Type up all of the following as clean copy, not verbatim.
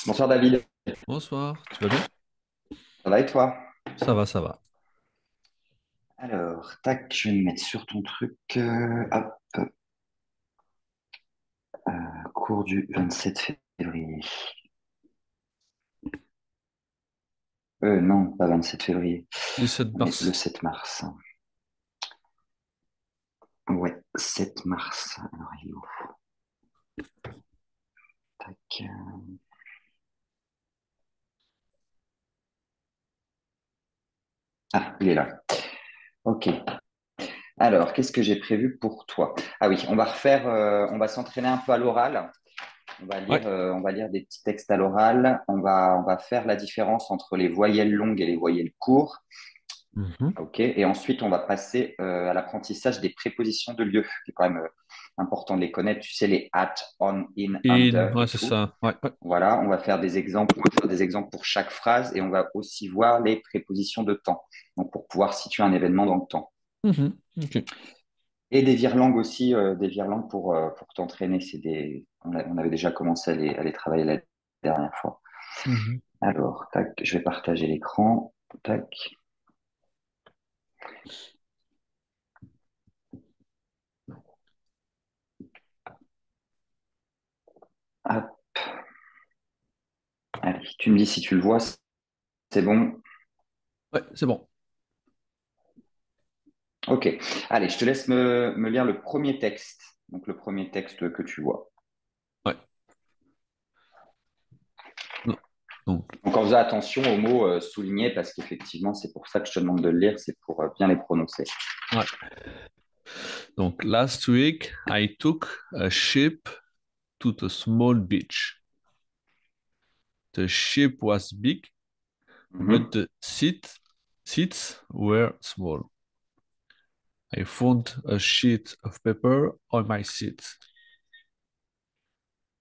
Bonsoir David, Bonsoir, tu vas bien? ça va et toi? Ça va, ça va. Alors, tac, je vais me mettre sur ton truc. Hop, cours du 27 février. Non, pas 27 février. 17 On est le mars. 7 mars. Ouais, 7 mars. Alors, il est où? Tac. Ah, il est là. Ok. Alors, qu'est-ce que j'ai prévu pour toi? Ah oui, on va s'entraîner un peu à l'oral. Ouais. On va lire des petits textes à l'oral. On va faire la différence entre les voyelles longues et les voyelles courtes. Mhm. Ok, et ensuite on va passer à l'apprentissage des prépositions de lieu, qui est quand même important de les connaître. Tu sais, les at, on, in, In, under ouais, et c'est tout. ça. Ouais, ouais. Voilà, on va faire des exemples pour chaque phrase et on va aussi voir les prépositions de temps, donc pour pouvoir situer un événement dans le temps. Mhm. Ok. Et des virlangues aussi, des virlangues pour t'entraîner. On avait déjà commencé à les travailler la dernière fois. Mhm. Alors, tac, je vais partager l'écran. Tac, hop. Allez, tu me dis si tu le vois, c'est bon. Ouais, c'est bon. Ok. Allez, je te laisse me lire le premier texte. Donc, le premier texte que tu vois. Ouais. Non. Donc, Donc, en faisant attention aux mots soulignés, parce qu'effectivement, c'est pour ça que je te demande de le lire, c'est pour bien les prononcer. ouais. Donc, last week, I took a ship to the small beach. The ship was big, but Mhm. the seats were small. I found a sheet of paper on my seat.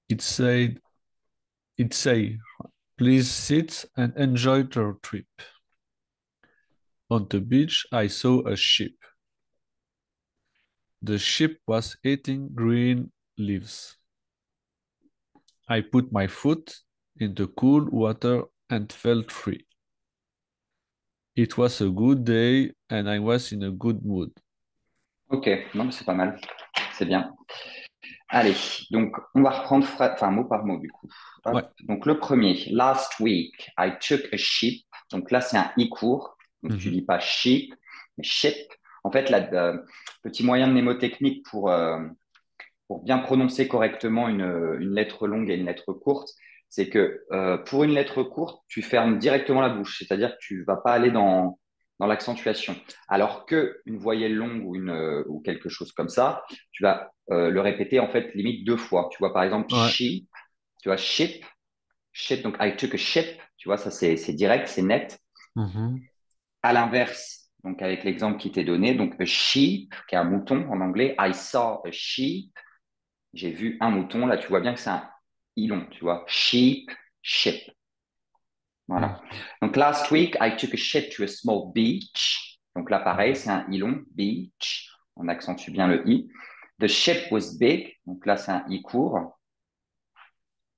It said, it said, please sit and enjoy the trip. On the beach, I saw a sheep. The sheep was eating green leaves. I put my foot in the cool water and felt free. It was a good day and I was in a good mood. Ok, non, mais c'est pas mal. C'est bien. Allez, donc on va reprendre enfin, mot par mot du coup. Hop. Ouais. Donc le premier, last week, I took a sheep. Donc là, c'est un i court. Donc tu Mhm. dis pas sheep, mais ship. En fait, là, petit moyen mnémotechnique pour bien prononcer correctement une lettre longue et une lettre courte, c'est que pour une lettre courte, tu fermes directement la bouche, c'est-à-dire que tu vas pas aller dans l'accentuation. Alors que une voyelle longue ou quelque chose comme ça, tu vas le répéter en fait limite deux fois. Tu vois par exemple Ouais. sheep, tu vois ship, ship, donc I took a ship, tu vois ça c'est direct, c'est net. Mhm. À l'inverse, donc avec l'exemple qui t'est donné, donc a sheep, qui est un mouton en anglais, I saw a sheep, j'ai vu un mouton. Là, tu vois bien que c'est un ilon, tu vois. Sheep, ship. Voilà. Mhm. Donc, last week, I took a ship to a small beach. Donc là, pareil, c'est un ilon, beach. On accentue bien le i. The ship was big. Donc là, c'est un i court.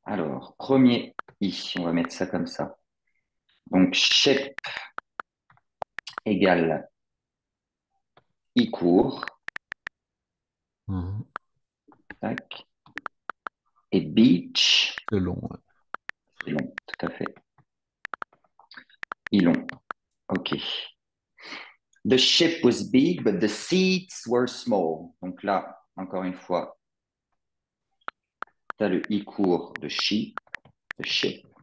Alors, premier i, on va mettre ça comme ça. Donc, ship égale i court. Mhm. Tac. Et beach, C'est long. Ouais. c'est long, tout à fait. Ilon. OK. The ship was big, but the seats were small. Donc là, encore une fois, tu as le i court de ship,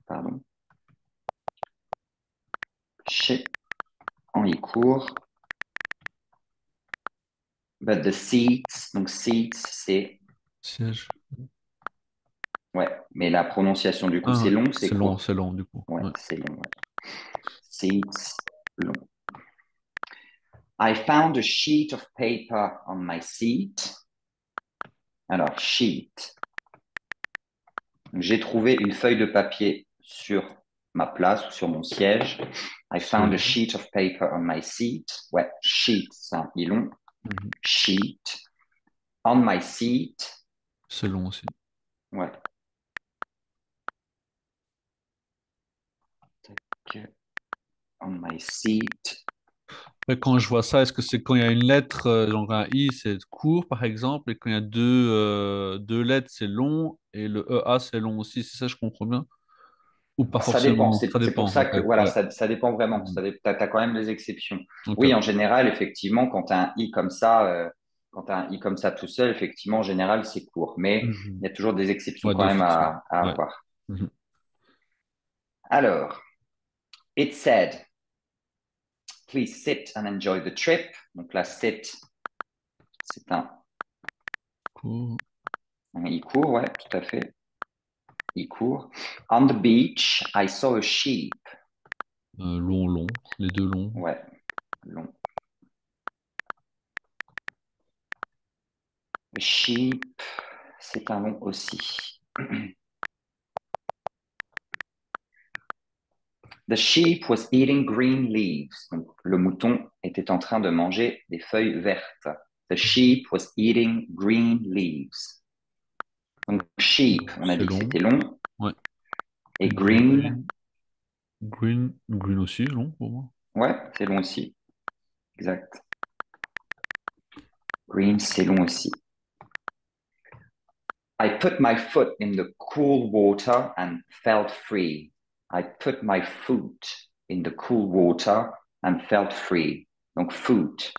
pardon. Ship en i court. But the seats, donc seats, c'est, Siège. ouais, mais la prononciation du coup, Ah, c'est ouais. long, c'est court. C'est long du coup. Ouais, Ouais. c'est long. Ouais. Seats, long. I found a sheet of paper on my seat. Alors, sheet. J'ai trouvé une feuille de papier sur ma place ou sur mon siège. I C'est found a long. sheet of paper on my seat. Ouais, sheet, c'est un i long. Mhm. Sheet. On my seat. C'est long aussi. Ouais. on my seat. Et quand je vois ça, est-ce que c'est quand il y a une lettre, genre un I, c'est court, par exemple, et quand il y a deux lettres, c'est long, et le EA, c'est long aussi, c'est ça, je comprends bien? Ou pas Ça dépend. forcément, ça C'est pour dépend, ça ok, que voilà, ouais. ça dépend vraiment. Mhm. Tu as quand même des exceptions. Ok. Oui, en général, effectivement, quand tu as un i comme ça, quand tu un i comme ça tout seul, effectivement, en général, c'est court. Mais Mhm. il y a toujours des exceptions Ouais, quand des même exceptions. à Ouais. avoir. Mhm. Alors, it said, please sit and enjoy the trip. Donc là, sit, c'est Cool. un i court, ouais, tout à fait. I court. On the beach, I saw a sheep. Long, les deux longs. Ouais, long. A sheep, c'est un long aussi. The sheep was eating green leaves. Donc, le mouton était en train de manger des feuilles vertes. The sheep was eating green leaves. Donc, sheep, on a C'est dit que long. c'était long. Ouais. Et Et green, green aussi, long pour moi. ouais, c'est long aussi. Exact. Green, c'est long aussi. I put my foot in the cool water and felt free. I put my foot in the cool water and felt free. Donc, foot.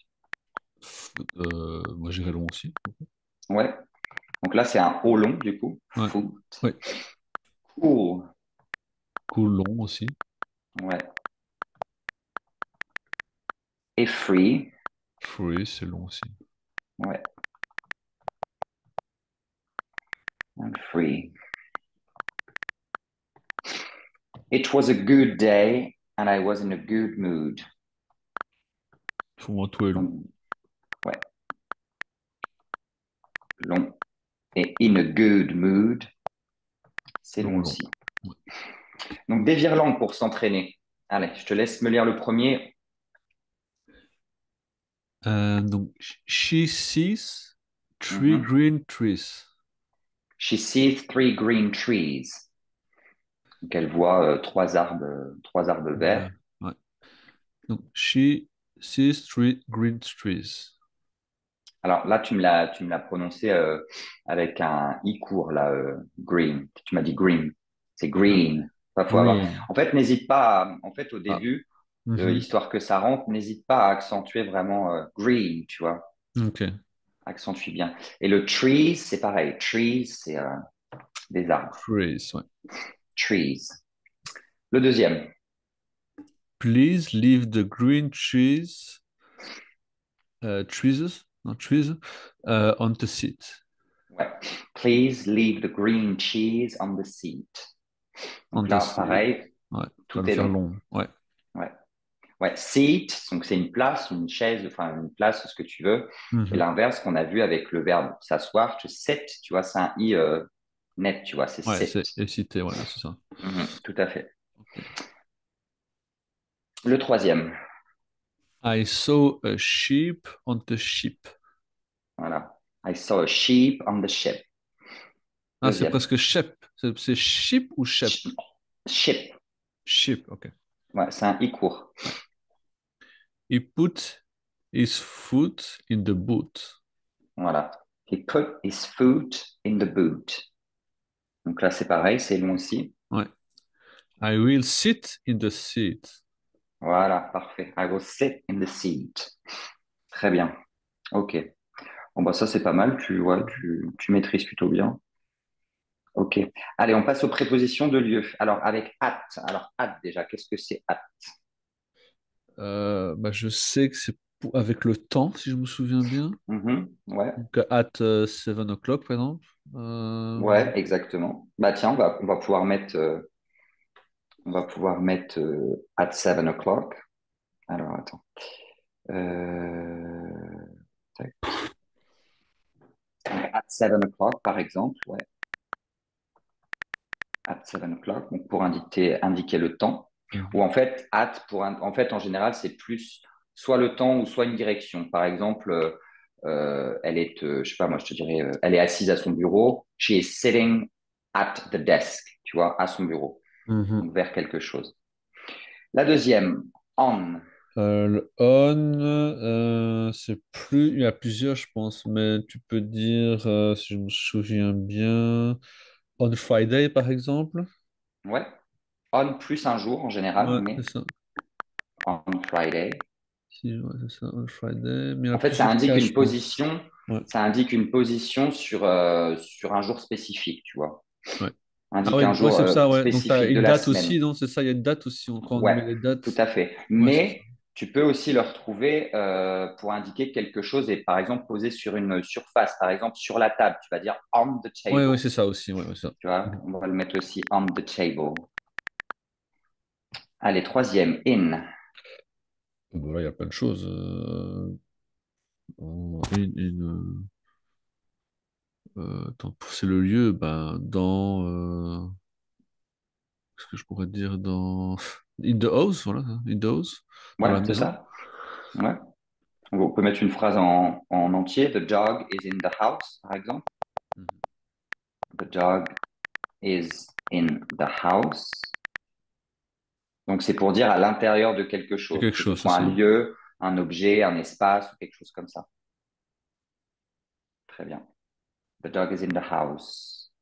Moi, j'irais long aussi. Ouais. Donc là, c'est un O long, du coup. Ouais. Foot. Ouais. Cool. Cool, long aussi. Ouais. Et free. Free, c'est long aussi. Ouais. And free. It was a good day and I was in a good mood. Pour moi, tout est long. Donc, ouais. Long. Et in a good mood, c'est long Long. aussi. Ouais. Donc, des virlangues pour s'entraîner. Allez, je te laisse me lire le premier. Donc, she sees three Mhm. green trees. She sees three green trees. Donc, elle voit trois arbres Ouais. verts. Ouais. Donc, she sees three green trees. Alors là, tu me l'as prononcé avec un i court, là, green. Tu m'as dit green. C'est Ah, green. Faut avoir. green. En fait, n'hésite pas, en fait, au Ah. début, Mhm. histoire que ça rentre, n'hésite pas à accentuer vraiment green, tu vois. Ok. Accentue bien. Et le trees, c'est pareil. Trees, c'est des arbres. Trees, ouais. Trees. Le deuxième. Please leave the green trees, trees, non, trees, on the seat. Ouais. Please leave the green cheese on the seat. On Donc the là, seat. pareil, Ouais, tu vas tout le est faire long. long. Ouais. Ouais. Ouais, seat, donc c'est une place, une chaise, enfin une place, ce que tu veux. Et Mhm. l'inverse qu'on a vu avec le verbe s'asseoir, tu sit, tu vois, c'est un i net, tu vois, c'est Ouais, sit. c'est excité, voilà, c'est ça. Mhm, tout à fait. Ok. Le troisième, I saw a sheep on the ship. voilà. I saw a sheep on the ship. Ah, c'est Deuxième, presque shep. C'est ship ou shep? ship. Ship, ok. Ouais, c'est un i court. Ouais. He put his foot in the boot. Voilà. He put his foot in the boot. Donc là, c'est pareil, c'est long aussi. Ouais. I will sit in the seat. Voilà, parfait. I will sit in the seat. Très bien. Ok. Bon, bah ça, c'est pas mal. Ouais, tu maîtrises plutôt bien. Ok. Allez, on passe aux prépositions de lieu. Alors, avec at. Alors, at, déjà, qu'est-ce que c'est at? Bah, je sais que c'est avec le temps, si je me souviens bien. Mhm, ouais, Donc, at 7 o'clock, par exemple. ouais, exactement. Bah, tiens, on va pouvoir mettre at 7 o'clock. Alors, attends. Tac. At 7 o'clock, par exemple, ouais. At 7 o'clock, donc pour indiquer le temps. Ou Mhm. en fait, en fait, en général, c'est plus soit le temps ou soit une direction. Par exemple, elle est, je sais pas, moi, je te dirais, elle est assise à son bureau. She is sitting at the desk, tu vois, à son bureau, Mhm. donc vers quelque chose. La deuxième, On. Le on, c'est plus. Il y a plusieurs, je pense, mais tu peux dire, si je me souviens bien, on Friday, par exemple. Ouais. On plus un jour en général, Ouais, c'est mais ça. on Friday. Si, ouais, c'est ça, on Friday. Mais il y a En fait, plusieurs cas, je pense. Ouais, ça indique une position sur un jour spécifique, tu vois. ouais. Ah Indique ouais, un ouais, jour c'est ça, ouais. Donc, tu as spécifique de une la date aussi, semaine. non? C'est ça, il y a une date aussi. Quand on Ouais, met les tout dates. à fait. Ouais, c'est ça. Mais tu peux aussi le retrouver pour indiquer quelque chose et par exemple poser sur une surface, par exemple sur la table. Tu vas dire on the Ouais, ouais, table. c'est ça aussi. Ouais, ouais, ça. Tu vois, Mhm. on va le mettre aussi on the table. Allez, troisième, in. Voilà, il y a plein de choses. Attends, c'est le lieu, ben, qu'est-ce que je pourrais dire dans. In the house, voilà, hein, in the house, dans Ouais, la c'est maison. ça. Ouais. On peut mettre une phrase en entier. The dog is in the house, par exemple. Mhm. The dog is in the house. Donc, c'est pour dire à l'intérieur de quelque C'est chose, quelque que ce chose, c'est soit ça. un lieu, un objet, un espace ou quelque chose comme ça. Très bien. The dog is in the house.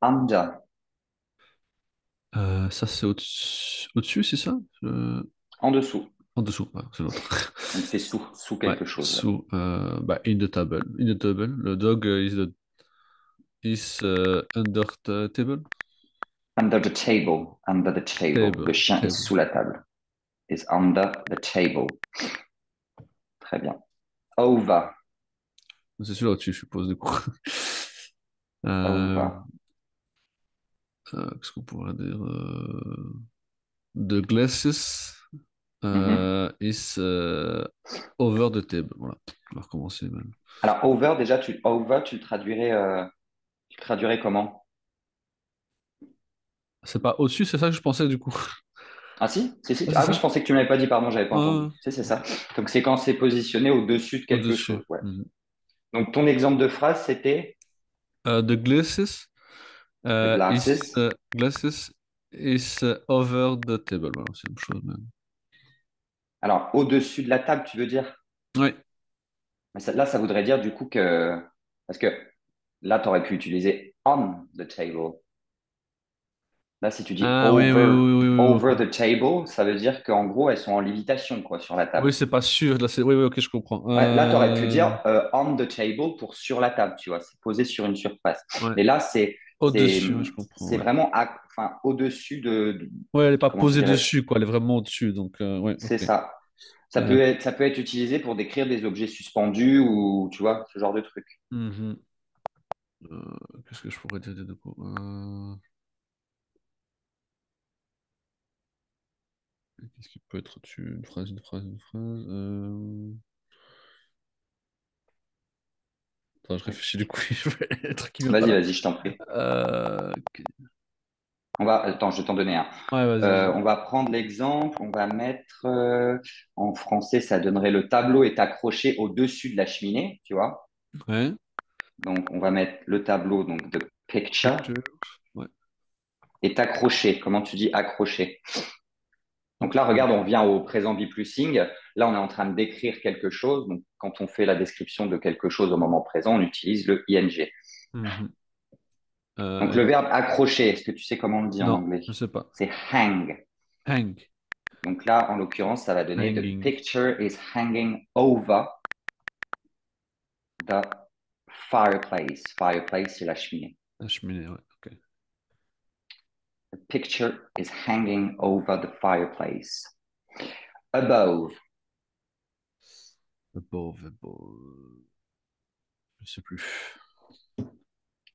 Under, Ça, c'est au-dessus, c'est ça? en dessous. En dessous, ouais, c'est l'autre. Donc, c'est sous Ouais, quelque chose. Ouais. sous, bah, in the table. In the table. Le dog is under the table. Under the table. Under the table. Le Table, chien est table. sous la table. Is under the table. Très bien. Over. C'est celui-là au-dessus, je suppose, du coup. Euh, Over. qu'est-ce qu'on pourrait dire? The glasses Mhm. is over the table. Voilà, on va recommencer même. Alors, over, déjà, over, tu le traduirais comment? C'est pas au-dessus, c'est ça que je pensais du coup. Ah si? Si, si. Ah, c'est Ah oui, je ça? pensais que tu ne m'avais pas dit, pardon, j'avais pas entendu. Ah, C'est ok. ça. Donc, c'est quand c'est positionné au-dessus de quelque Au-dessus. chose. Ouais. Mhm. Donc, ton exemple de phrase, c'était The glasses the is glasses. glasses is over the table. Voilà, c'est la même chose même. Alors, au-dessus de la table, tu veux dire? Oui. Mais là, ça voudrait dire du coup que... Parce que là, tu aurais pu utiliser on the table. Là, si tu dis Ah oui, oui, oui, oui, oui, over oui. the table, ça veut dire qu'en gros, elles sont en lévitation, quoi, sur la Oui, table. c'est pas sûr. Là, oui, oui, ok, je comprends. Ouais, là, tu aurais pu dire on the table pour sur la table, tu vois, c'est posé sur une surface. Ouais. Mais là, c'est, Au-dessus, ouais, je comprends. c'est Ouais. vraiment enfin, au-dessus Ouais, elle est pas comment je posée dirais, dessus, quoi. Elle est vraiment au-dessus. Donc, ouais, c'est ok. ça. Euh, Ça peut être utilisé pour décrire des objets suspendus ou, tu vois, ce genre de truc. mhm. Qu'est-ce que je pourrais dire de coup? Qu'est-ce qui peut être au-dessus? Une phrase, une phrase, une phrase. Attends, je réfléchis du coup. Je vais un truc qui vient pas Vas-y, là. vas-y, je t'en prie. Ok. Attends, je vais t'en donner un. Ouais, vas-y, vas-y. On va prendre l'exemple, on va mettre en français, ça donnerait le tableau est accroché au-dessus de la cheminée, tu vois. Ouais. Donc, on va mettre le tableau, donc the picture, Picture. Ouais. est accroché. Comment tu dis accroché? Donc là, Ok. regarde, on vient au présent B+ing. Là, on est en train de décrire quelque chose. Donc, quand on fait la description de quelque chose au moment présent, on utilise le ing. Mhm. Donc, Euh, le verbe accrocher, est-ce que tu sais comment on le dit en non, anglais? je sais pas. C'est hang. Hang. Donc là, en l'occurrence, ça va donner the Hanging. picture is hanging over the fireplace. Fireplace, c'est la cheminée. La cheminée, ouais. Ok. The picture is hanging over the fireplace. Above. Above, above. Je sais plus.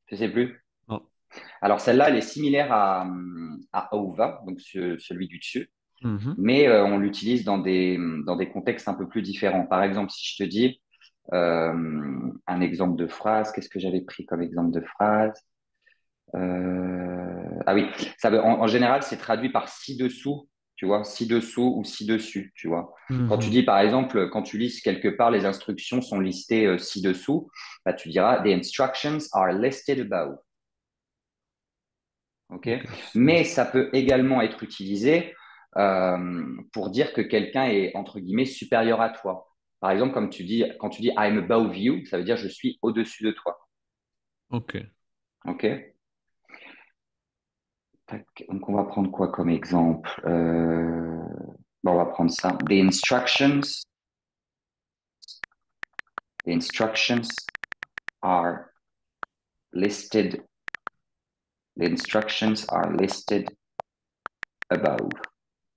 Je sais plus. Non. Alors celle-là, elle est similaire à over, donc celui du dessus, Mhm. mais on l'utilise dans des contextes un peu plus différents. Par exemple, si je te dis un exemple de phrase, qu'est-ce que j'avais pris comme exemple de phrase? Ah oui, en général, c'est traduit par ci-dessous, tu vois, ci-dessous ou ci-dessus, tu vois. Quand tu Mhm. dis, par exemple, quand tu lis quelque part, les instructions sont listées ci-dessous, bah, tu diras, The instructions are listed above. OK? Ok. Mais ça peut également être utilisé pour dire que quelqu'un est, entre guillemets, supérieur à toi. Par exemple, comme tu dis, quand tu dis I'm above you, ça veut dire je suis au-dessus de toi. Ok. OK? Tac. Donc, on va prendre quoi comme exemple? Bon, on va prendre ça. The instructions are listed. The instructions are listed above.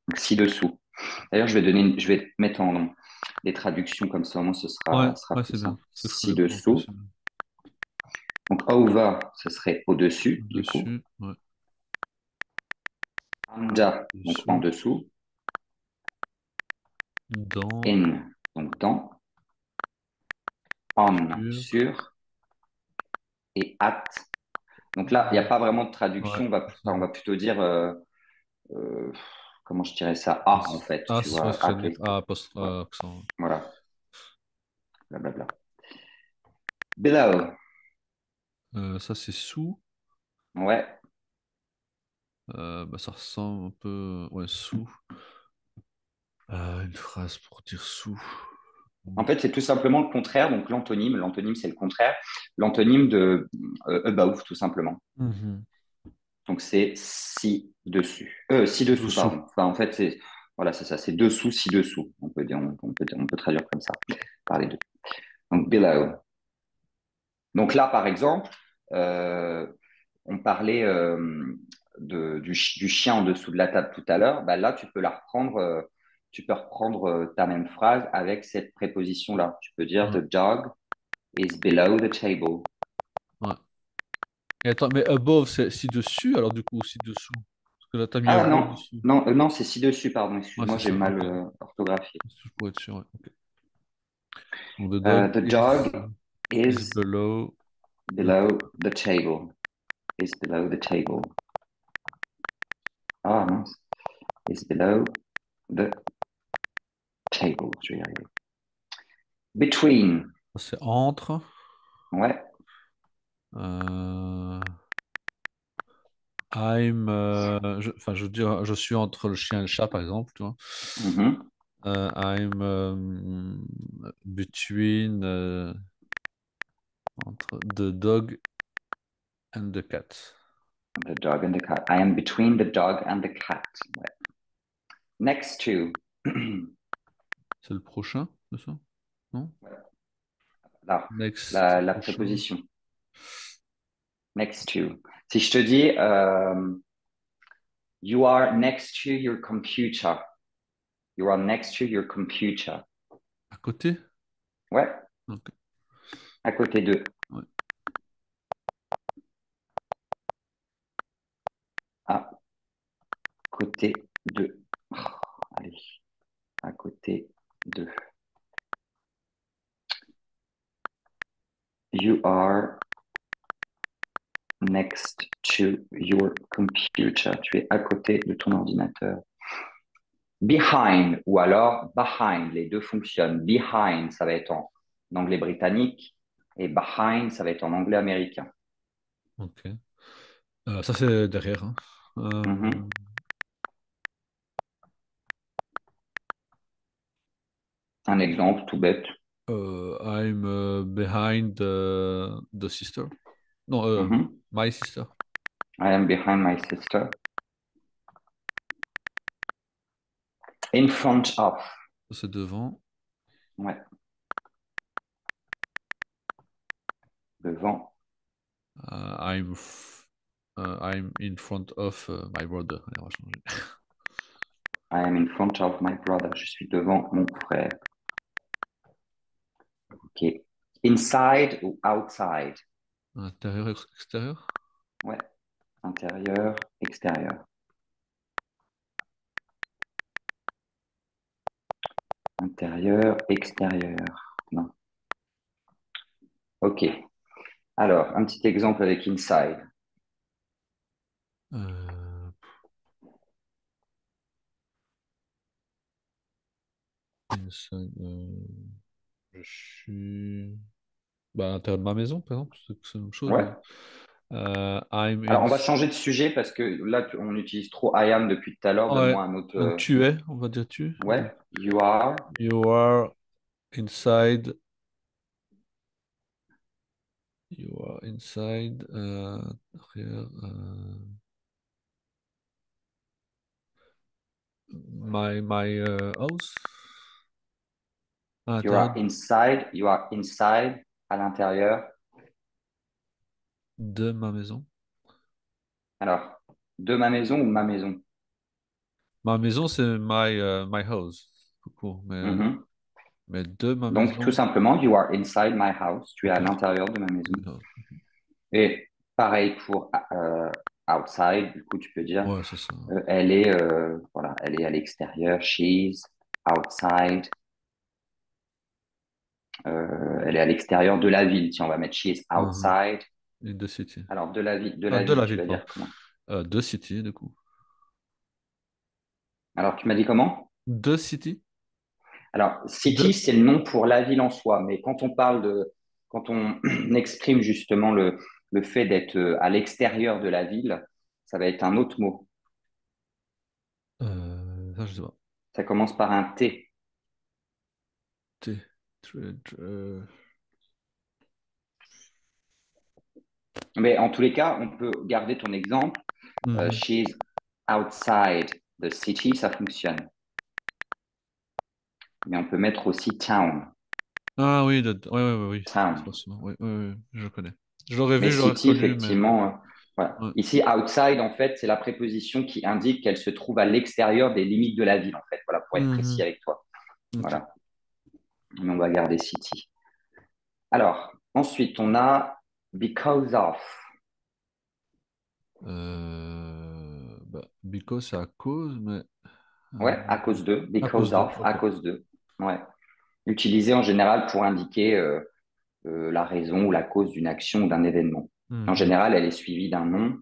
Donc, ci-dessous. D'ailleurs, je vais mettre en des traductions comme ça, au moins Ouais, ce sera ouais, plus c'est bien. simple. C'est que je connais pas en plus, Ci-dessous. c'est bien. Donc, over, ce serait au-dessus, du coup. Dessus, ouais. Under, donc en Dessous, dessous. dans, In, donc dans. On, sur, sur. Et at. Donc là, il n'y a euh, pas vraiment de ouais. traduction. On va plutôt dire, euh, comment je dirais ça? À, en fait, Ah, tu c'est vrai vois. que À j'allais mettre quelque. A, post, Ouais, accent. voilà. Blablabla. Below. Ça, c'est sous. Ouais. Bah, ça ressemble un peu. Ouais, sous. Une phrase pour dire sous. En fait, c'est tout simplement le contraire. Donc, l'antonyme. L'antonyme, c'est le contraire. L'antonyme de above, tout simplement. Mhm. Donc, c'est ci-dessus. Ci-dessous, Dessous. pardon. Enfin, en fait, c'est voilà, c'est ça. C'est dessous, ci-dessous. On peut traduire comme ça, par les deux. Donc, below. Donc là, par exemple, euh, on parlait du chien en dessous de la table tout à l'heure. Bah, là, tu peux reprendre ta même phrase avec cette préposition-là. Tu peux dire Ouais, The dog is below the table. ouais. Et attends, mais above, c'est ci-dessus, alors du coup, ci-dessous. Parce que là, t'as mis Ah above non, dessus. non, c'est ci-dessus, pardon. Ouais, Excuse-moi, c'est j'ai ça, mal ok. orthographié. Juste pour être sûr, ouais, ok. Donc, the dog The dog is is below the below the table. Is below the table. Ah mince. Is below the table. Je vais y arriver. Between. c'est entre. Ouais. Euh, enfin, je veux dire, je suis entre le chien et le chat, par exemple, tu vois. Mhm. I'm between entre the dog and the cat. The dog and the cat. I am between the dog and the cat. Ouais. Next to. C'est le prochain, c'est ça? Non? Là, Next, la prochain. préposition. Next to. Si je te dis, you are next to your computer. You are next to your computer. À côté? Ouais, Ok. à côté d'eux. Ouais. À côté d'eux. Oh, allez, à côté d'eux. You are next to your computer. Tu es à côté de ton ordinateur. Behind ou alors behind, les deux fonctionnent. Behind, ça va être en anglais britannique et behind, ça va être en anglais américain. Ok. Ça, c'est derrière, hein. Mhm. Un exemple tout bête. I'm behind the sister. Non, Mhm. my sister. I am behind my sister. In front of. Ça, c'est devant. Ouais, devant. I'm in front of my brother. Allez, on va changer. I am in front of my brother. Je suis devant mon frère. Ok. Inside ou outside. Intérieur, extérieur. Ouais. Intérieur, extérieur. Intérieur, extérieur. Non. Ok. Alors, un petit exemple avec inside. Euh, inside, je suis bah, à l'intérieur de ma maison, par exemple. C'est la même chose. Ouais. I'm Alors, in. on va changer de sujet parce que là, on utilise trop I am depuis tout à l'heure. Ouais. Donne-moi un autre. Donc tu es, on va dire tu. Donc Ouais, you are. you are inside. You are inside. Arrière, my house. À You l'intérieur are inside. You are inside. À l'intérieur. de ma maison. Alors, de ma maison ou ma maison? Ma maison, c'est my house. Tout court. Mhm. Mais de ma Donc, tout maison. simplement, you are inside my house. Tu es à Ok. l'intérieur de ma maison. My house. Et pareil pour outside. Du coup, tu peux dire, Ouais, c'est ça. elle est, voilà, elle est à l'extérieur. She's outside. Elle est à l'extérieur de la ville. Tiens, on va mettre she's Mhm. outside. In the city. Alors, de Ah, la de ville, la tu ville, vas pardon. dire comment? De city, du coup. Alors, tu m'as dit comment? De city? Alors, De. city, c'est le nom pour la ville en soi, mais quand on exprime justement le fait d'être à l'extérieur de la ville, ça va être un autre mot. Ça, je sais pas. Ça commence par un T. T. Euh, Mais en tous les cas, on peut garder ton exemple. mhm. She's outside the city, ça fonctionne. Mais on peut mettre aussi town. Ah oui, ouais, ouais, ouais, oui. Town. Forcément. Oui, oui, oui, je connais. Je l'aurais Mais vu, je l'aurais city, reconnu, mais. effectivement, voilà. Ouais. Ici, outside, en fait, c'est la préposition qui indique qu'elle se trouve à l'extérieur des limites de la ville, en fait. Voilà, pour être précis Mhm. avec toi. Ok. Voilà. Mais on va garder city. Alors, ensuite, on a because of. Because c'est à cause, mais. euh, Ouais, à cause de. à Because cause de. of, à Ok. cause de. Ouais. Utilisé en général pour indiquer la raison ou la cause d'une action ou d'un événement. En Mhm. général, elle est suivie d'un nom.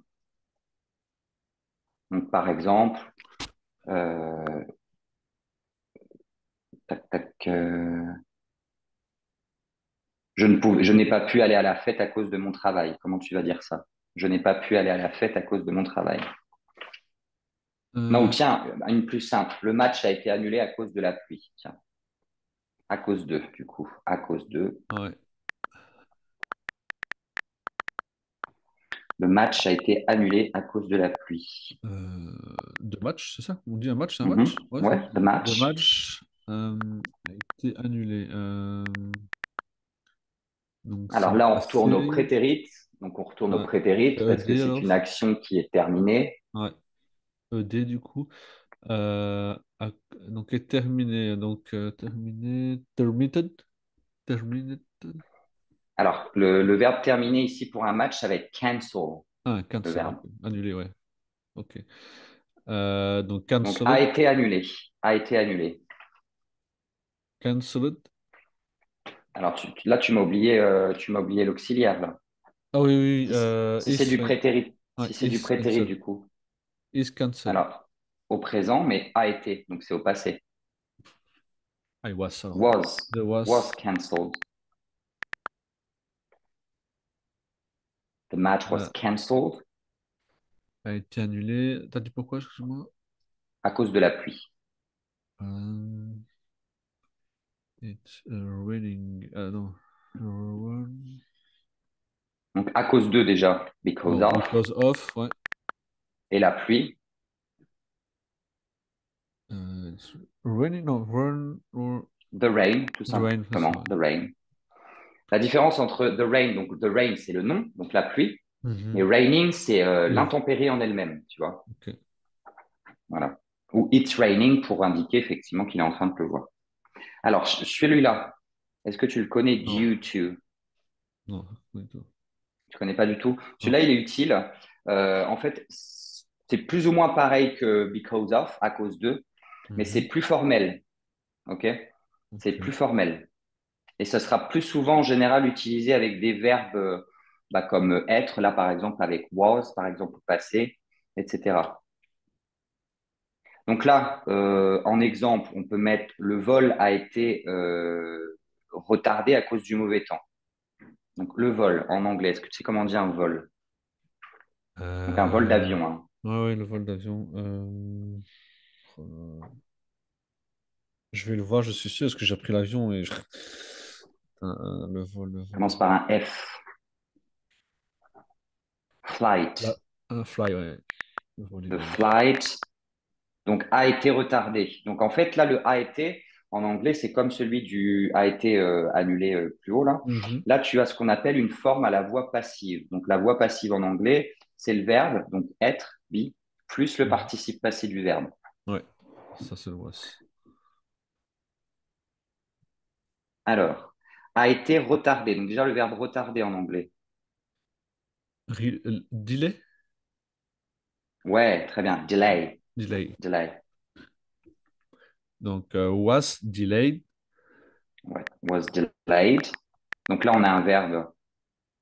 Donc, par exemple, euh, tac, tac, je n'ai pas pu aller à la fête à cause de mon travail. Comment tu vas dire ça? Je n'ai pas pu aller à la fête à cause de mon travail. Non, ou Euh, tiens, une plus simple. Le match a été annulé à cause de la pluie. Tiens, à cause de, du coup, à cause de. ouais. Le match a été annulé à cause de la pluie. De match, c'est ça? On dit un match, c'est un Mhm. match? Ouais, c'est Ouais, ça. the Le match. match a été annulé. Donc c'est Alors le là, on retourne au passé. prétérit. Donc on retourne au Ouais. prétérit parce que ED c'est une alors? action qui est terminée. Ouais. ED du coup. Euh, a- donc est terminé. Donc terminé. Terminated? Terminated? Alors, le verbe terminer ici pour un match, ça va être cancel, Ah, le cancel. Ok. verbe. Annulé, ouais. Ok. Donc Donc, a cancelled. été annulé. A été annulé. Cancelled. Alors, là, tu m'as oublié l'auxiliaire, là. Ah oui, oui. Si c'est du Ouais. prétérit, Ouais, si c'est du is prétérit, cancelled. du coup. Is cancelled. Alors, au présent, mais a été, donc c'est au passé. I was alors. Was, There was was. cancelled. The match was euh, cancelled a été annulé. T'as dit pourquoi, excuse-moi? à cause de la pluie. Euh, it's raining. Non. Donc, à cause de déjà, because Bon, of, because of, ouais. et la pluie, It's raining, non, the rain, tout the rain, c'est ça, simplement, ouais. the rain. La différence entre the rain, donc the rain, c'est le nom, donc la pluie, et Mhm. raining, c'est Oui, l'intempérie en elle-même, tu vois. ok. Voilà. Ou it's raining pour indiquer effectivement qu'il est en train de pleuvoir. Alors, celui-là, est-ce que tu le connais Non, due to? non, pas du tout. Tu connais pas du tout. Non. Celui-là, il est utile. En fait, c'est plus ou moins pareil que because of, à cause de, mais c'est Mhm. plus formel. OK? C'est Ok. plus formel. Et ça sera plus souvent en général utilisé avec des verbes comme être, là par exemple avec was, par exemple au passé, etc. Donc là, en exemple, on peut mettre le vol a été retardé à cause du mauvais temps. Donc le vol en anglais, est-ce que tu sais comment on dit un vol? Donc un vol d'avion, hein. Ouais, ouais, le vol d'avion. Je vais le voir, je suis sûr, parce que j'ai pris l'avion et le vol, le vol. Commence par un F. Là, Flight. un fly, ouais. Le vol, il The est là. flight, donc a été retardé. Donc en fait, là, le a été, en anglais, c'est comme celui du a été annulé plus haut, là. Mhm, Là, tu as ce qu'on appelle une forme à la voix passive. Donc la voix passive en anglais, c'est le verbe, donc être, be, plus le mhm. participe passé du verbe. Ouais, ça c'est le was. Alors, a été retardé. Donc déjà, le verbe retarder en anglais. Delay? Ouais, très bien. Delay. Delay. Delay. Donc, was delayed. Ouais. Was delayed. Donc là, on a un verbe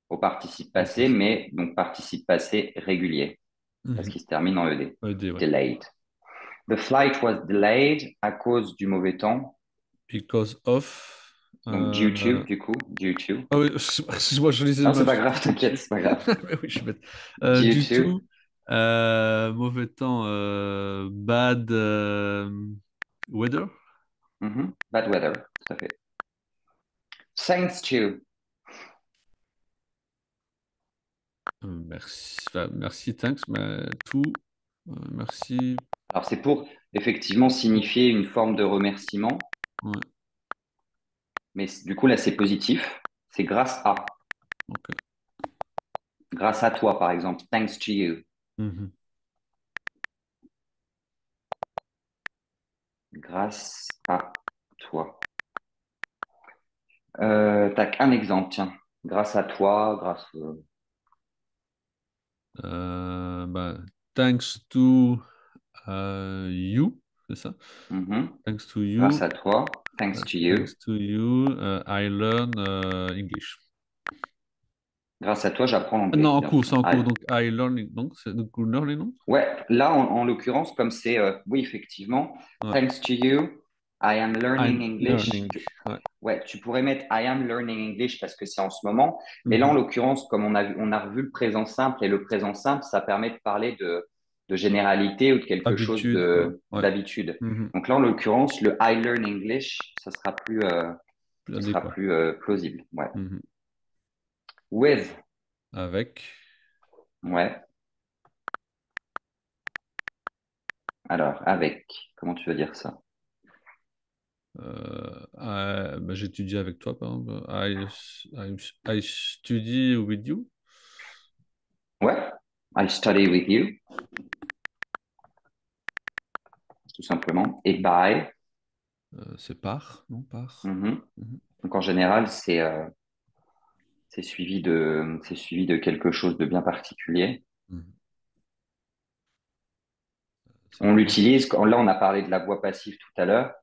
au participe Au passé, passé. mais donc participe passé régulier, parce Mhm. qu'il se termine en ed. ED, ouais. Delayed. The flight was delayed à cause du mauvais temps. Because of. Donc due to, euh, du coup, due to. Ah oui, excuse-moi, je lisais Non, c'est mal. pas grave, t'inquiète, c'est pas grave. Mais oui, je suis bête. Due Du to. tout, mauvais temps, bad weather. Bad weather, tout à fait. Thanks to. Merci, enfin, merci, thanks, mais tout, merci. Alors c'est pour effectivement signifier une forme de remerciement, Ouais, mais du coup là c'est positif. C'est grâce à. ok. Grâce à toi, par exemple. Thanks to you. Mhm. Grâce à toi. Tac, un exemple, tiens. Grâce à toi, grâce. Bah, thanks to you, c'est ça? Mhm. Thanks to Grâce you, à toi. Thanks to you. thanks to you, I learn English. Grâce à toi, j'apprends Non, l'anglais, en bien cours, sûr. c'est en cours, Ah, donc I learn, donc c'est donc learning, non? ouais, là, en l'occurrence, comme c'est, oui, effectivement, Ouais. thanks to you, I am learning I'm English. learning. Ouais. Ouais, tu pourrais mettre I am learning English parce que c'est en ce moment. Mais là, en Mhm. l'occurrence, comme on a revu le présent simple et le présent simple, ça permet de parler de généralité ou de quelque chose Habitude, quoi. Ouais. d'habitude. Mhm. Donc là, en l'occurrence, le I learn English, Plus ça sera adéquat. plus plausible. Ouais. Mhm. With, Avec. ouais. Alors, avec, comment tu veux dire ça? Bah, j'étudie avec toi, par exemple. I study with you. Ouais. I study with you, tout simplement. Et by, C'est par, non par. mhm. Mhm. Donc en général, c'est suivi de quelque chose de bien particulier. Mhm. C'est On quoi? l'utilise, là on a parlé de la voix passive tout à l'heure,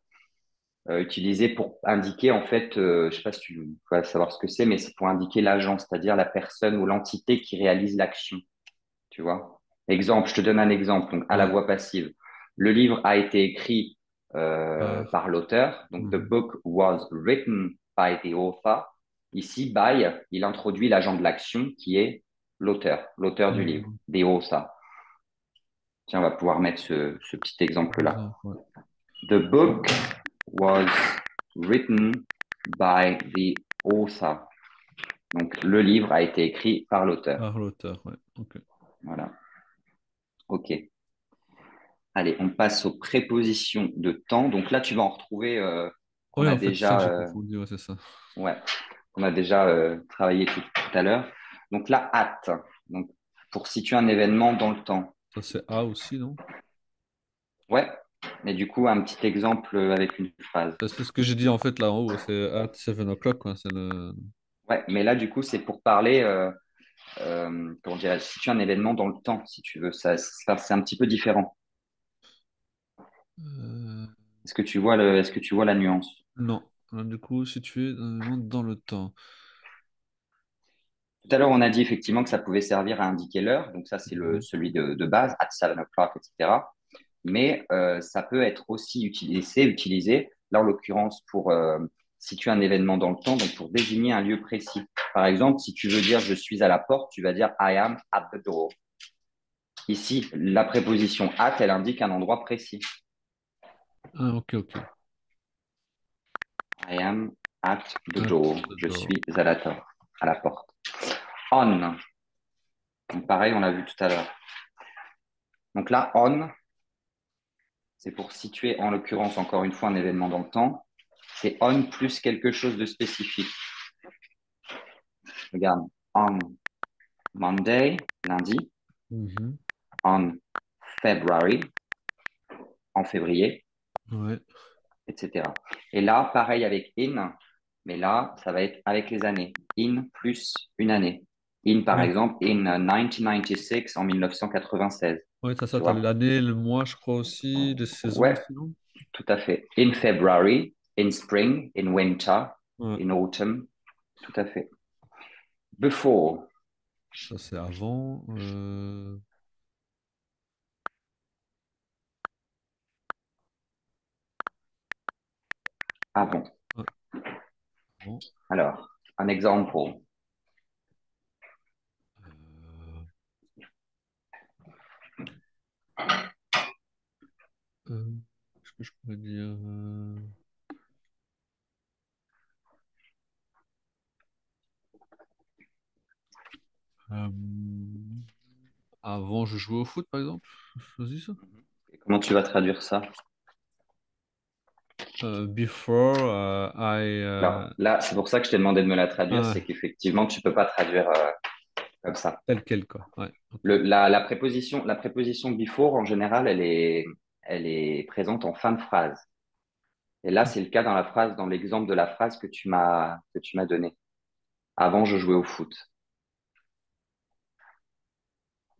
utilisé pour indiquer en fait, je sais pas si tu vas savoir ce que c'est, mais c'est pour indiquer l'agent, c'est-à-dire la personne ou l'entité qui réalise l'action, tu vois. Exemple, je te donne un exemple, donc à la Ouais, voix passive. Le livre a été écrit par. par l'auteur, donc the Mhm. book was written by the author. Ici, by, il introduit l'agent de l'action qui est l'auteur du livre, Mhm. the author. Tiens, on va pouvoir mettre ce petit exemple-là. Exemple, ouais. The book was written by the author. Donc, le livre a été écrit par l'auteur. Par l'auteur, ouais. Ok. Voilà. OK. Allez, on passe aux prépositions de temps. Donc là, tu vas en retrouver qu'on Oui, a en fait, c'est ça que déjà, j'ai confondu, ouais, c'est ça. ouais, qu'on a déjà travaillé tout à l'heure. Donc là, hâte. Donc, pour situer un événement dans le temps. Ça, c'est A aussi, non? Ouais. Mais du coup, un petit exemple avec une phrase. C'est ce que j'ai dit en fait là en haut, c'est at 7 o'clock, quoi. C'est le. Ouais, mais là, du coup, c'est pour parler, comment dirais-je, situer un événement dans le temps, si tu veux. C'est un petit peu différent. Euh, Est-ce que tu vois la nuance? Non. Alors, du coup, situé dans le temps. Tout à l'heure, on a dit effectivement que ça pouvait servir à indiquer l'heure. Donc ça, c'est Mhm. celui de base, at 7 o'clock, etc. Mais ça peut être aussi utilisé, là en l'occurrence pour situer un événement dans le temps, donc pour désigner un lieu précis. Par exemple, si tu veux dire je suis à la porte, tu vas dire I am at the door. Ici, la préposition at, elle indique un endroit précis. Ah, ok, ok. I am at the At door. the Je door. suis à la porte. On. Donc pareil, on l'a vu tout à l'heure. Donc là, on, c'est pour situer en l'occurrence encore une fois un événement dans le temps. C'est on plus quelque chose de spécifique. Regarde, on Monday, lundi, Mhm. on February, en février, Ouais. etc. Et là, pareil avec in, mais là, ça va être avec les années. In plus une année. In, par Oui. exemple, in 1996, en 1996, Ouais, t'as ça, tu t'as vois? l'année, le mois, je crois aussi, les saisons Ouais, aussi, non? tout à fait. In February, in spring, in winter, Ouais. in autumn, tout à fait. Before, Ça, c'est avant. avant. Ouais, avant. Alors, un exemple. Euh, Qu'est-ce que je pourrais dire? Euh, Avant, je jouais au foot, par exemple. Vas-y, ça. Comment tu vas traduire ça? Before, Alors là, c'est pour ça que je t'ai demandé de me la traduire, ah, c'est qu'effectivement, tu peux pas traduire comme ça. tel quel, quoi. Ouais, ok. La préposition before, en général, elle est présente en fin de phrase. Et là, c'est le cas dans la phrase, dans l'exemple de la phrase que tu m'as donné. Avant, je jouais au foot.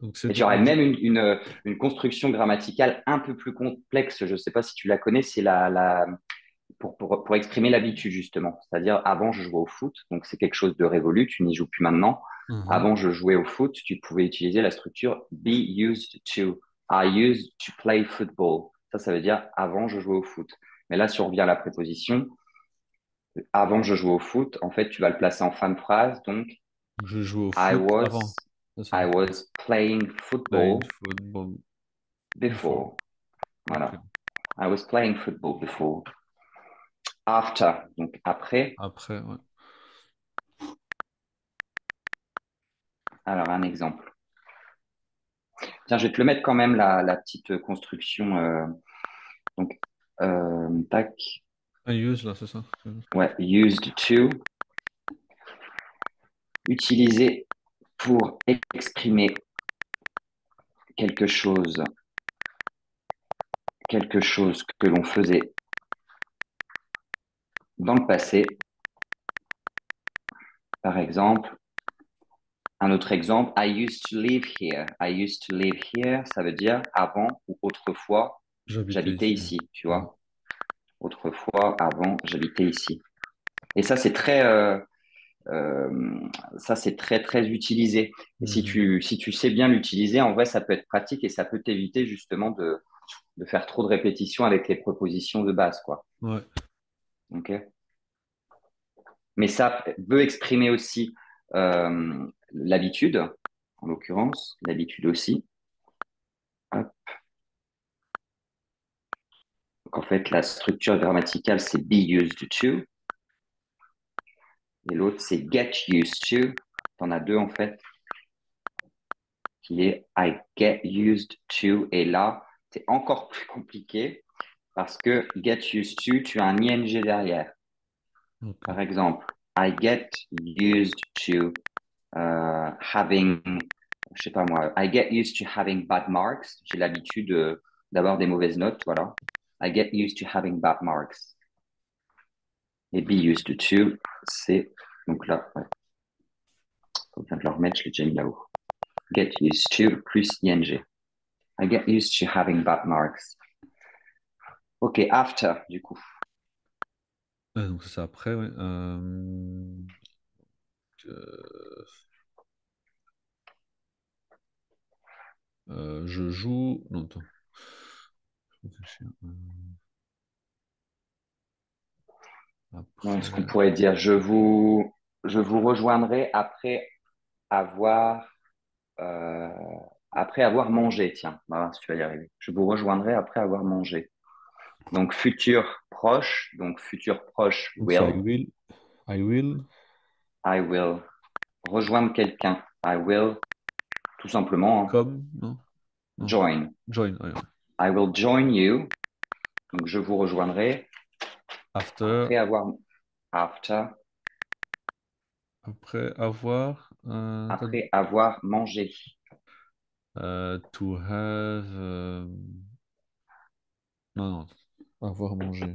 Donc, Et c'est tu aurais même une construction grammaticale un peu plus complexe. Je ne sais pas si tu la connais, c'est pour exprimer l'habitude, justement. C'est-à-dire, avant, je jouais au foot, donc c'est quelque chose de révolu, tu n'y joues plus maintenant. Mhm. Avant, je jouais au foot, tu pouvais utiliser la structure be used to. I used to play football. Ça veut dire avant, je jouais au foot. Mais là, si on revient à la préposition, avant, je jouais au foot, en fait, tu vas le placer en fin de phrase. Donc, Je joue au I foot avant. was, C'est ça. I was playing Playing football football before. before. Ok. Voilà. I was playing football before. After, donc après. Après, ouais. Alors, un exemple. Tiens, je vais te le mettre quand même, la petite construction. Donc, tac, I use, là, c'est ça. ouais, used to, utilisé pour exprimer quelque chose, quelque chose que l'on faisait dans le passé. Par exemple, un autre exemple, I used to live here. I used to live here, ça veut dire avant ou autrefois, J'habitais j'habitais ici. ici, tu Ouais. vois. Autrefois, avant, j'habitais ici. Et Euh, ça, c'est très, très utilisé. Et Mhm. si tu sais bien l'utiliser, en vrai, ça peut être pratique et ça peut t'éviter justement de faire trop de répétitions avec les propositions de base, quoi. Ouais. OK? Mais ça veut exprimer aussi l'habitude, en l'occurrence, l'habitude aussi. Hop. Donc, en fait, la structure grammaticale, c'est be used to. Et l'autre, c'est get used to. T'en as deux, en fait, qui est I get used to. Et là, c'est encore plus compliqué parce que get used to, tu as un ing derrière. Ok. Par exemple, I get used to having, je sais pas moi, I get used to having bad marks. J'ai l'habitude d'avoir des mauvaises notes, voilà. I get used to having bad marks. Et be used to, c'est, donc là, ouais, faut bien que je le remette, je l'ai déjà mis là-haut. Get used to plus ing. I get used to having bad marks. Ok, after, du coup. Donc, c'est ça après, ouais. Euh, je joue. Non, attends. Je réfléchis. Donc, ce qu'on Après. pourrait dire, je vous rejoindrai après avoir, euh, après avoir mangé, tiens, voilà, si tu vas y arriver. Je vous rejoindrai après avoir mangé. Donc, futur proche, Donc c'est will. I will I will rejoindre quelqu'un. I will, tout simplement, hein, come, non? Non. join. Join, ouais, ouais. I will join you. Donc, je vous rejoindrai After, après avoir, after, après avoir, après avoir mangé. to have, non, non, avoir mangé.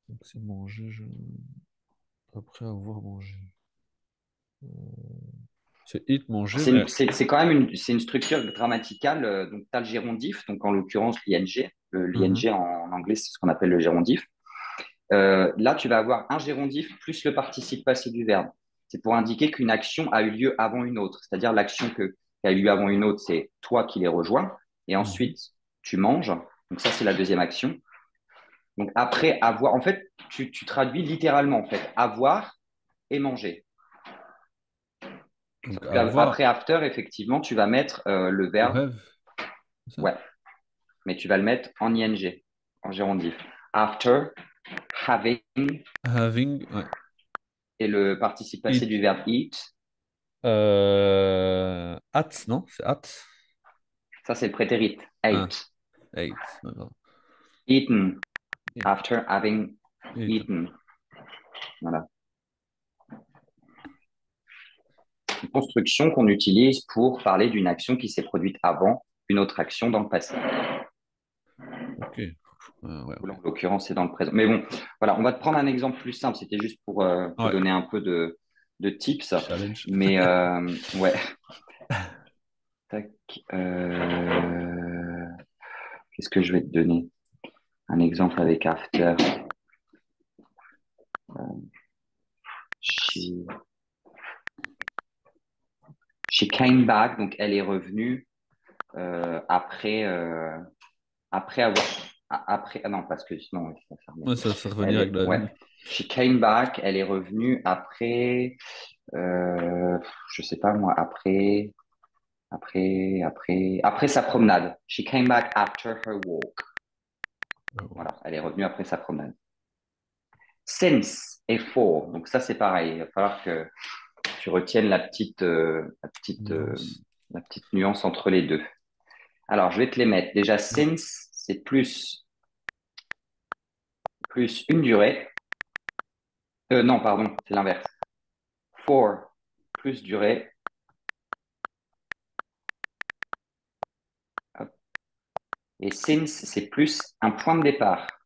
Donc c'est manger, après avoir mangé. C'est eat, manger, mais. C'est quand même c'est une structure grammaticale. Donc, tu as le gérondif, donc en l'occurrence l'ing. Mhm. L'ing en anglais, c'est ce qu'on appelle le gérondif. Là, tu vas avoir un gérondif plus le participe passé du verbe. C'est pour indiquer qu'une action a eu lieu avant une autre. C'est-à-dire l'action qui a eu lieu avant une autre, c'est toi qui les rejoins. Et Mhm. ensuite, tu manges. Donc ça, c'est la deuxième action. Donc après avoir, en fait, tu traduis littéralement, en fait, avoir et manger. Donc Sauf avoir, qu'après after, effectivement, tu vas mettre le to verbe, have, c'est ça? ouais, mais tu vas le mettre en ing, en gérondif. After, having, Having, ouais. et le participe passé Eat. du verbe eat. At, non? C'est at? Ça, c'est le prétérit. Ah, Ate. eight. Ouais, pardon. Eaten. Eat. After having Eat. eaten. Voilà. Une construction qu'on utilise pour parler d'une action qui s'est produite avant une autre action dans le passé. Ok. Ouais, Ou ok. là, en l'occurrence, c'est dans le présent. Mais bon, voilà, on va te prendre un exemple plus simple. C'était juste pour te Ouais. donner un peu de tips. Challenge. Mais ouais. Tac. Qu'est-ce que je vais te donner? Un exemple avec after. She, she came back, donc elle est revenue après, après avoir. Après, ah non, parce que sinon, ouais, ça va faire Ouais, ça revenir Elle avec est, la. ouais. She came back, elle est revenue après, euh, je sais pas moi, après sa promenade. She came back after her walk. Voilà, elle est revenue après sa promenade. Since et for, donc ça c'est pareil. Il va falloir que tu retiennes Nuance. la petite nuance entre les deux. Alors, je vais te les mettre. Déjà, since, c'est plus une durée. Non, pardon, c'est l'inverse. For, plus durée. Hop. Et since, c'est plus un point de départ.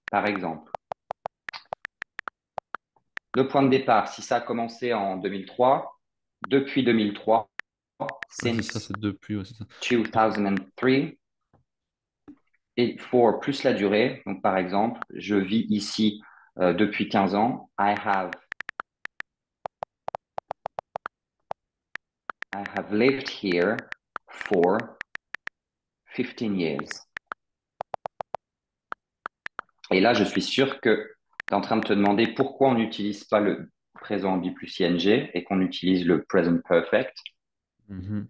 Par exemple, le point de départ, si ça a commencé en 2003, depuis 2003, Ouais, c'est ça, since c'est depuis, ouais, c'est ça. 2003, et for plus la durée. Donc, par exemple, je vis ici depuis 15 ans. I have lived here for 15 years. Et là, je suis sûr que tu es en train de te demander pourquoi on n'utilise pas le présent ambi plus ing et qu'on utilise le present perfect. Mhm.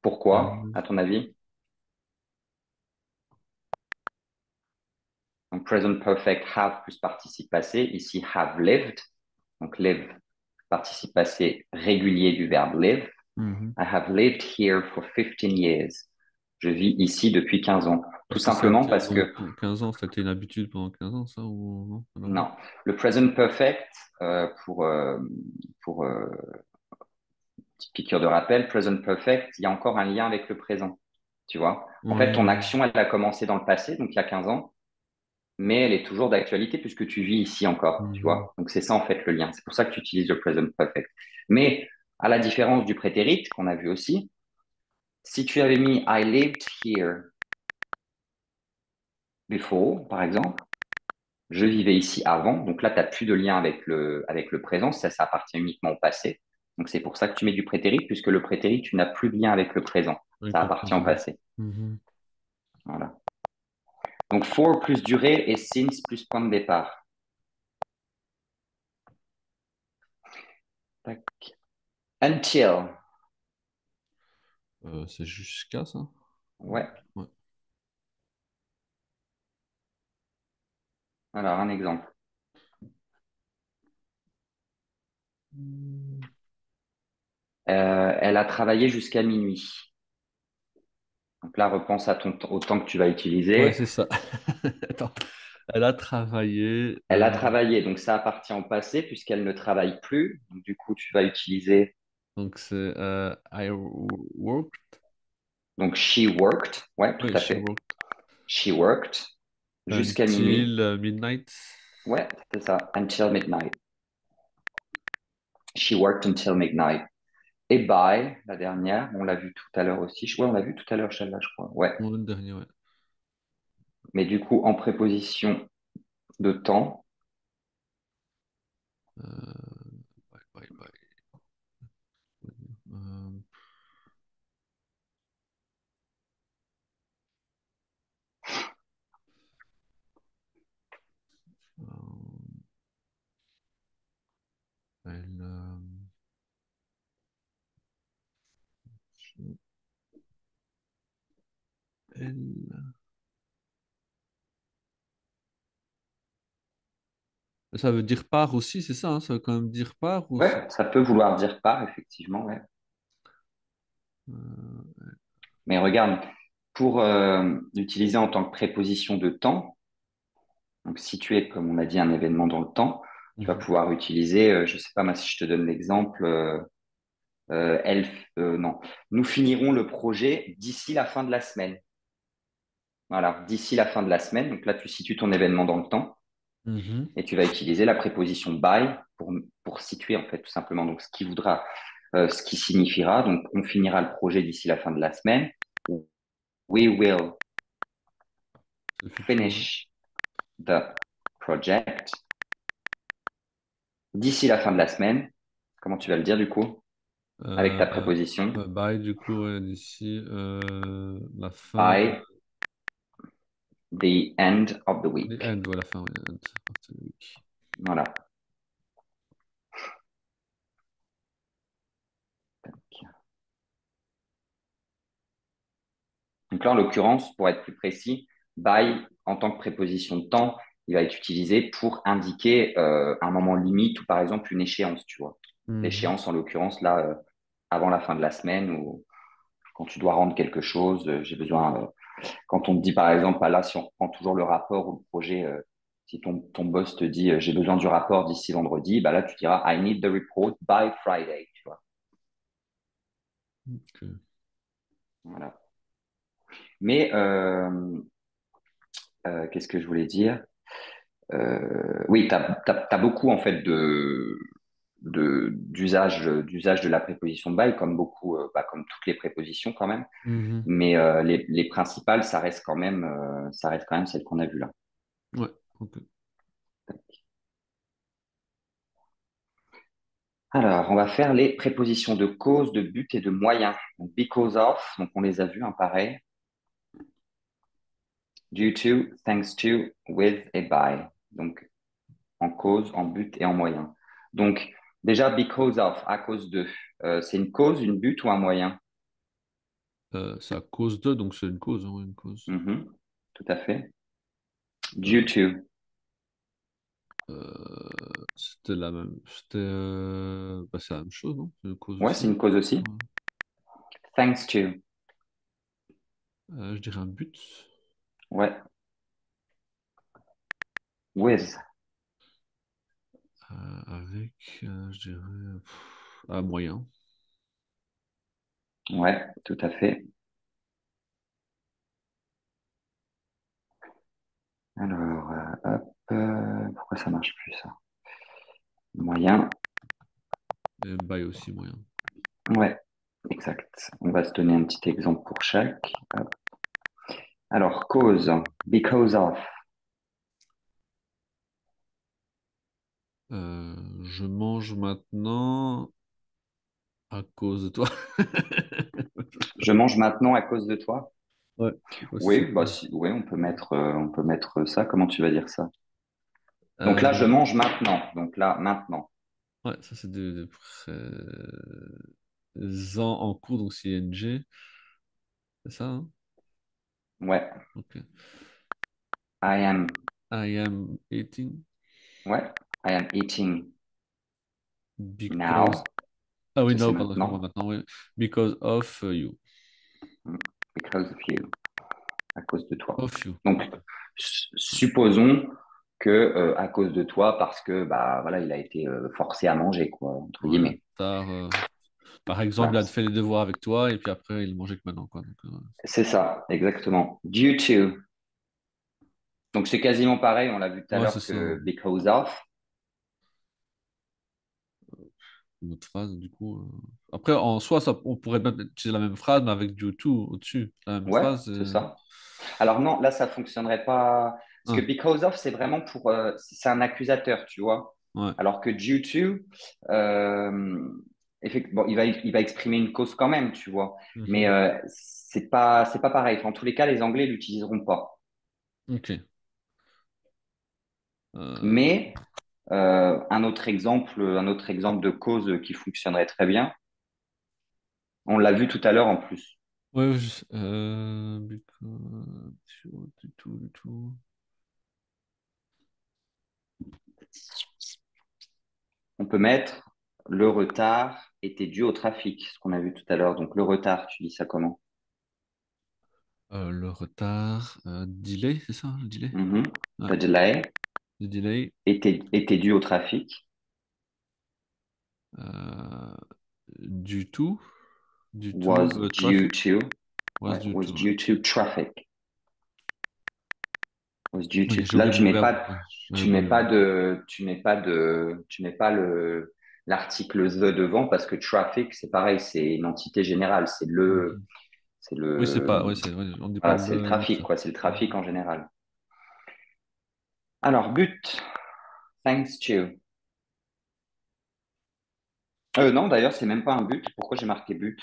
Pourquoi, à ton avis? Donc, present perfect, have plus participe passé. Ici, have lived. Donc, live, participe passé régulier du verbe live. Mhm. I have lived here for 15 years. Je vis ici depuis 15 ans. Tout Parce que ça a simplement été parce que, pendant 15 ans, ça a été une habitude pendant 15 ans, ça, ou non? Ça n'a rien à voir. non, le present perfect, pour petite piqûre de rappel, present perfect, il y a encore un lien avec le présent. Tu vois? En fait, ton Oui. action, elle a commencé dans le passé, donc il y a 15 ans, mais elle est toujours d'actualité puisque tu vis ici encore, tu Mhm. vois. Donc c'est ça en fait le lien. C'est pour ça que tu utilises le present perfect. Mais à la différence du prétérit qu'on a vu aussi, si tu avais mis I lived here before, par exemple, je vivais ici avant, donc là tu n'as plus de lien avec le présent, ça appartient uniquement au passé. Donc c'est pour ça que tu mets du prétérit, puisque le prétérit, tu n'as plus de lien avec le présent, ça Avec le appartient au présent. passé. Mhm. Voilà. Donc for plus durée et since plus point de départ. Tac. Until. C'est jusqu'à ça? Ouais. Ouais. Alors, un exemple. Elle a travaillé jusqu'à minuit. Donc là, repense à au temps que tu vas Ouais, utiliser. c'est ça. Attends. Elle a travaillé. Elle a travaillé, donc ça appartient au passé puisqu'elle ne travaille plus. Donc, du coup, tu vas utiliser Donc c'est I worked. donc she worked. Ouais, tout Oui, à she fait. worked She worked jusqu'à minuit. until midnight. Ouais, c'est ça. Until midnight. She worked until midnight. Et by, la dernière, on l'a vu tout à l'heure aussi. Ouais, on l'a vu tout à l'heure, celle-là, je crois. Ouais. Bon, le dernier, ouais. Mais du coup, en préposition de temps, Bye, bye, bye. Euh, euh, elle, elle- Ça veut dire part aussi, c'est ça, hein, ça veut quand même dire part ou c'est... ouais, ça peut vouloir dire part, effectivement, ouais. Euh, Mais regarde, pour l'utiliser en tant que préposition de temps, donc si tu es, comme on a dit, un événement dans le temps, tu vas mhm, pouvoir utiliser, je sais pas, moi, si je te donne l'exemple, elle, non, nous finirons le projet d'ici la fin de la semaine. Voilà, d'ici la fin de la semaine. Donc là, tu situes ton événement dans le temps mhm. et tu vas utiliser la préposition by pour situer, en fait, tout simplement. Donc, ce qui voudra, ce qui signifiera, donc, on finira le projet d'ici la fin de la semaine. We will C'est le futur, ouais. finish the project d'ici la fin de la semaine. Comment tu vas le dire, du coup, avec ta Euh, préposition Bye, du coup, ouais, d'ici la fin de... by the end of the The week. end, ouais, la fin, ouais, end of the week. Voilà. Donc là, en l'occurrence, pour être plus précis, by, en tant que préposition de temps, il va être utilisé pour indiquer un moment limite ou par exemple une échéance, tu vois. Mhm. L'échéance, en l'occurrence, là, avant la fin de la semaine ou quand tu dois rendre quelque chose, j'ai besoin, quand on te dit par exemple, ah là, si on prend toujours le rapport ou le projet, si ton boss te dit, j'ai besoin du rapport d'ici vendredi, bah là, tu diras, I need the report by Friday, tu vois. Ok. Voilà. Mais, qu'est-ce que je voulais dire? Oui, tu as beaucoup en fait d'usage de la préposition by, comme beaucoup, comme toutes les prépositions quand même. Mhm. Mais les principales, ça reste quand même celles qu'on a vues là. Ouais, ok. Alors, on va faire les prépositions de cause, de but et de moyen. Donc, because of, donc on les a vues, hein, pareil. Due to, thanks to, with et by. Donc, en cause, en but et en moyen. Donc, déjà, because of, à cause de, c'est une cause, une but ou un moyen? C'est à cause de, donc c'est une cause, hein, ouais, une cause. Mhm, tout à fait. Due Euh, to, C'était la même, c'était, bah, c'est la même chose, non? C'est une cause ouais, aussi. c'est une cause aussi. Ouais. Thanks to, Je dirais un but. ouais. With, Avec, je dirais, un moyen. ouais, tout à fait. Alors, hop, pourquoi ça marche plus ça? Moyen, Et by aussi, moyen. ouais, exact. On va se donner un petit exemple pour chaque. Hop. Alors, cause, because of, Je mange maintenant à cause de toi. je mange maintenant à cause de toi. Ouais, je sais pas si Oui, c'est bah, bon. oui, on peut mettre ça. Comment tu vas dire ça? Donc là, je Euh, mange maintenant. Donc là, maintenant. Ouais, ça c'est de présent en cours, donc c'est ing. C'est ça, hein? Ouais. Ok. I am. I am eating Ouais. I am eating because. now. Ah oui, Ça, c'est non, pardon, excuse-moi maintenant. maintenant, oui. Because of you. Mm. Because of you. À cause de toi. Of you. Donc, supposons que à cause de toi, parce que bah voilà, il a été forcé à manger, quoi, entre Ouais, guillemets. tard. Par exemple, il Voilà. a fait les devoirs avec toi et puis après, il mangeait que maintenant, quoi. Donc, C'est ça, exactement. Due to. Donc c'est quasiment pareil, on l'a vu tout à ouais, c'est l'heure ça, que hein. because of. Une autre phrase, du coup. Après, en soi, ça, on pourrait même utiliser la même phrase, mais avec du to au-dessus. La même Ouais, phrase. c'est ça. Alors non, là ça fonctionnerait pas parce que Ah, because of c'est vraiment pour c'est un accusateur, tu vois. ouais. Alors que due to bon, il va exprimer une cause quand même, tu vois. Mais Mhm. c'est pas pareil. En tous les cas, les Anglais l'utiliseront pas. Ok. Euh, Mais un autre exemple de cause qui fonctionnerait très bien. On l'a vu tout à l'heure en plus. ouais, because, du tout. On peut mettre le retard était dû au trafic, ce qu'on a vu tout à l'heure. Donc le retard, tu dis ça comment? Le retard. Delay, c'est ça, le delay? Mhm. Ouais. The delay Le delay. était dû au trafic. Euh, du tout. Du tout. Was due Traffic. to, Was ouais, due was to. Ouais. due to traffic. Was due Ok, to. j'ai Là, oublié le verbe. Ouais, j'avais oublié le verbe. tu mets pas l'article the devant parce que traffic, c'est pareil, c'est une entité générale. Mhm. C'est Oui, c'est le, pas. Ouais, ouais, on dit pas voilà, c'est le le trafic, train. quoi. C'est le trafic Mhm. en général. Alors, but, thanks to. Non, d'ailleurs, c'est même pas un but. Pourquoi j'ai marqué but?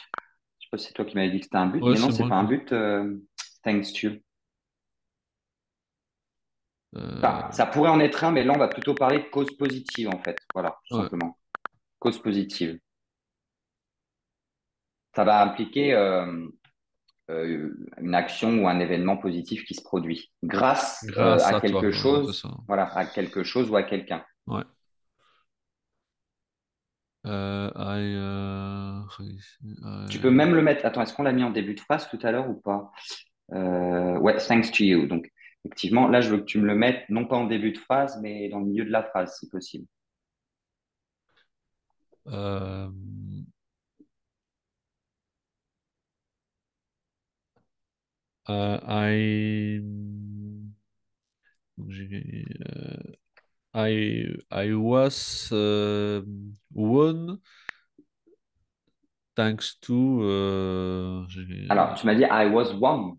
Je sais pas si c'est toi qui m'avais dit que c'était un but, Ouais, mais non, c'est c'est moi pas un qui. but. Thanks to. Euh, Enfin, ça pourrait en être un, mais là, on va plutôt parler de cause positive, en fait. Voilà, tout ouais. simplement. Cause positive. Ça va impliquer une action ou un événement positif qui se produit grâce Grâce à à toi. quelque Ouais, ouais, c'est chose, ça. voilà, à quelque chose ou à quelqu'un. Ouais. Tu peux même le mettre. Attends, est-ce qu'on l'a mis en début de phrase tout à l'heure ou pas? Ouais, thanks to you. Donc, effectivement, là, je veux que tu me le mettes, non pas en début de phrase, mais dans le milieu de la phrase, si possible. euh, I, donc I was won thanks to Alors, tu m'as dit I was one.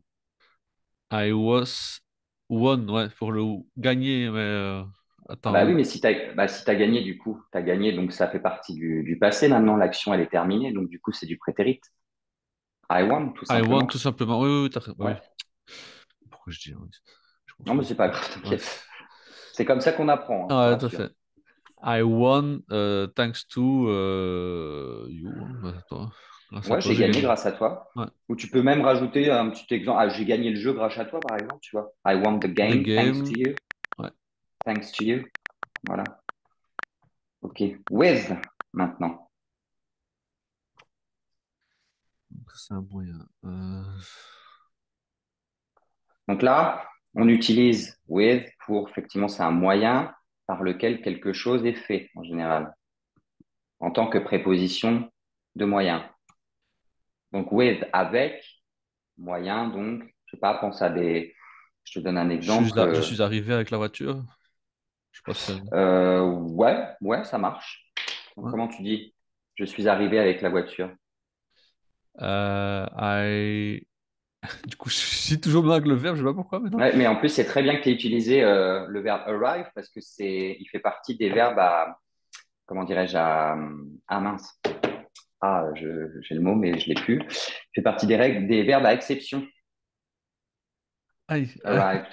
I was won, ouais, pour le gagner, mais Ah bah attends, oui, mais si t'as gagné, du coup, t'as gagné, donc ça fait partie du passé maintenant. L'action, elle est terminée, donc du coup, c'est du prétérit. I won, tout I won simplement. tout simplement. Oui, oui, oui, bah oui. Ouais. Pourquoi je dis, oui, je Non, mais confonds. c'est pas grave, Ouais. t'inquiète. C'est comme ça qu'on apprend, hein, je te Ouais, tout à rassure. fait. I won thanks to you, hein. Bah, toi. Grâce à Ouais, toi, j'ai j'ai gagné gagné. grâce à toi. Ouais. Ou tu peux même rajouter un petit exemple. Ah, j'ai gagné le jeu grâce à toi, par exemple, tu vois. I won the The game thanks to game. you. Ouais. Thanks to you. Voilà. OK. With, maintenant. Donc, c'est un moyen. Donc là, on utilise with pour, effectivement, c'est un moyen par lequel quelque chose est fait, en général, en tant que préposition de moyen. Donc with, avec, moyen, donc, je sais pas, pense à des, je te donne un exemple. Je suis arrivé avec la voiture. Je sais pas si ça. Ouais, ça marche. Donc, Ouais. comment tu dis? Je suis arrivé avec la voiture. I... Du coup, je suis toujours mal avec le verbe, je sais pas pourquoi maintenant. Ouais, mais en plus, c'est très bien que tu aies utilisé le verbe arrive parce que il fait partie des verbes à, comment dirais-je, à mince. J'ai le mot, mais je l'ai plus. Il fait partie des règles, des verbes à exception. Aïe. Arrived.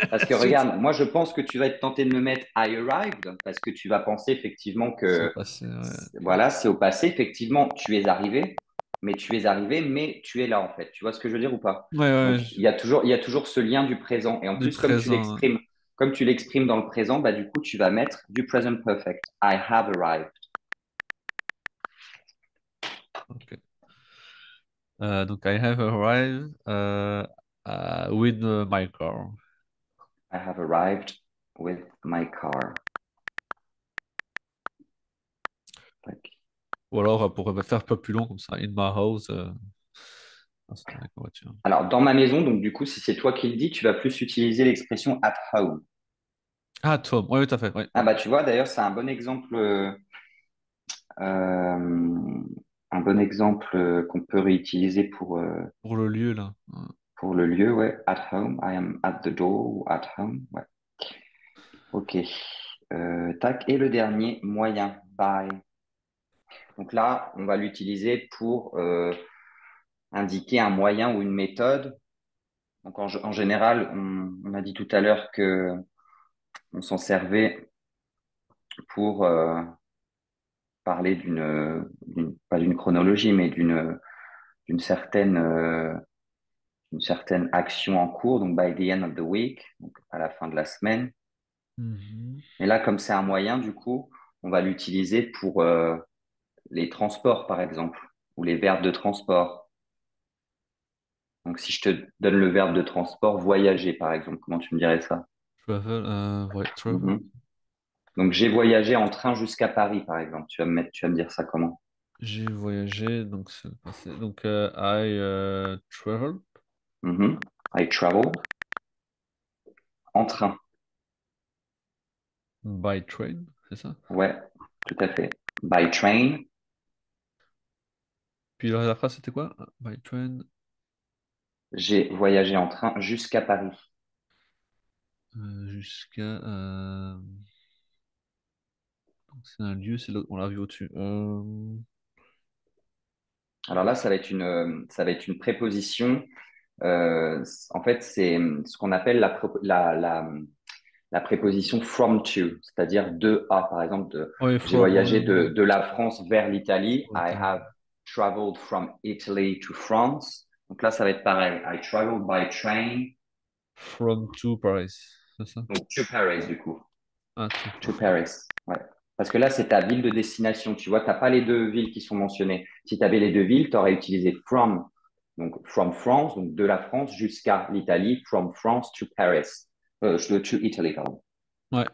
Parce que Zut. regarde, moi je pense que tu vas être tenté de me mettre I arrived parce que tu vas penser effectivement C'est au que passé, ouais. voilà, c'est au passé. Effectivement, tu es arrivé, mais tu es là en fait. Tu vois ce que je veux dire ou pas? Ouais, ouais, Donc il y a toujours ce lien du présent. Et en du plus, présent. Ouais. comme tu l'exprimes dans le présent, bah du coup tu vas mettre du present perfect. I have arrived. Ok. Donc, I have arrived with my car. I have arrived with my car. Tac. Ou alors, pour faire un peu plus long comme ça, in my house, avec ma voiture. Alors dans ma maison, donc du coup, si c'est toi qui le dis, tu vas plus utiliser l'expression at home. Ah, Tom, oui, tout à fait, ouais, Ah ouais. bah tu vois, d'ailleurs, c'est euh, un bon exemple qu'on peut réutiliser Pour le lieu, là. Ouais. pour le lieu, ouais. At home, I am at the door ou at home, ouais. Ok. Tac. Et le dernier, moyen, by. Donc là, on va l'utiliser pour indiquer un moyen ou une méthode. Donc en général, on a dit tout à l'heure que on s'en servait pour parler pas d'une chronologie, mais d'une certaine une certaine action en cours, donc by the end of the week, donc à la fin de la semaine. Mhm. Et là, comme c'est un moyen, du coup, on va l'utiliser pour les transports, par exemple, ou les verbes de transport. Donc, si je te donne le verbe de transport, voyager, par exemple, comment tu me dirais ça? Travel, ouais, travel. Mhm. Donc, j'ai voyagé en train jusqu'à Paris, par exemple. Tu vas me dire ça comment? J'ai voyagé, donc c'est le passé. Donc, I travel Mhm. I traveled en train. by train, c'est ça? Ouais, tout à fait. By train, Puis la phrase, c'était quoi? By train j'ai voyagé en train jusqu'à Paris. jusqu'à. Donc c'est un lieu, on l'a vu au-dessus. Alors là, ça va être une préposition. En fait, c'est ce qu'on appelle la préposition from to, c'est-à-dire de à. Par exemple, Ouais, j'ai from, voyagé ouais, de la France vers l'Italie. ouais, I have traveled from Italy to France. Donc là, ça va être pareil. I traveled by train. from to Paris, c'est ça? Donc to Paris, du coup. Ah, to To Paris. Paris. Ouais. Parce que là, c'est ta ville de destination. Tu vois, tu n'as pas les deux villes qui sont mentionnées. Si tu avais les deux villes, tu aurais utilisé from. Donc, from France, donc de la France jusqu'à l'Italie. From France to Paris. To Italy, pardon. Ouais.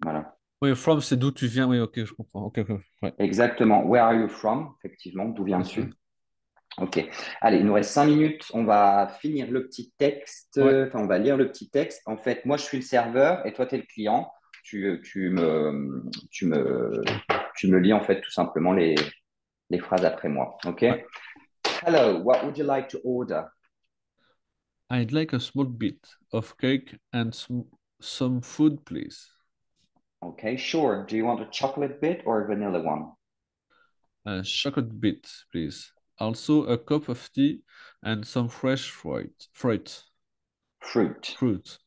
Voilà. Oui, from, c'est d'où tu viens. Oui, ok, je comprends. Ok, ok, ouais, Exactement. Where are you from? Effectivement, d'où c'est ça. viens-tu? Ok. Allez, il nous reste 5 minutes. On va finir le petit texte. Ouais, Enfin, on va lire le petit texte. En fait, moi, je suis le serveur et toi, tu es le client. Tu me, d'accord. tu me lis, en fait, tout simplement les phrases après moi. Ok? Ouais. Hello, what would you like to order? I'd like a small bit of cake and some food, please. Okay, sure. Do you want a chocolate bit or a vanilla one? A chocolate bit, please. Also, a cup of tea and some fresh fruit. Fruit. Fruit.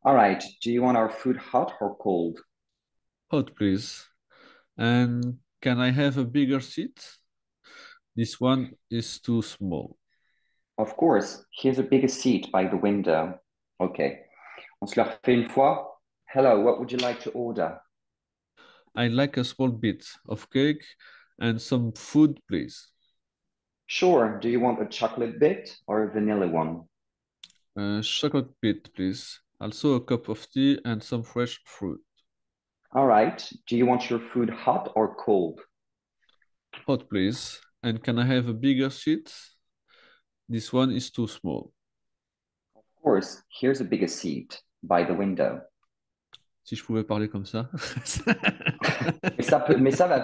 All right. Do you want our food hot or cold? Hot, please. And can I have a bigger seat? This one is too small. Of course. Here's a bigger seat by the window. Okay. On se le refait une fois. Hello, what would you like to order? I'd like a small bit of cake and some food, please. Sure. Do you want a chocolate bit or a vanilla one? Chocolate bit, please. Also, a cup of tea and some fresh fruit. All right. Do you want your food hot or cold? Hot, please. And can I have a bigger seat? This one is too small. Of course. Here's a bigger seat by the window. Si je pouvais parler comme ça. Mais ça va venir, ça va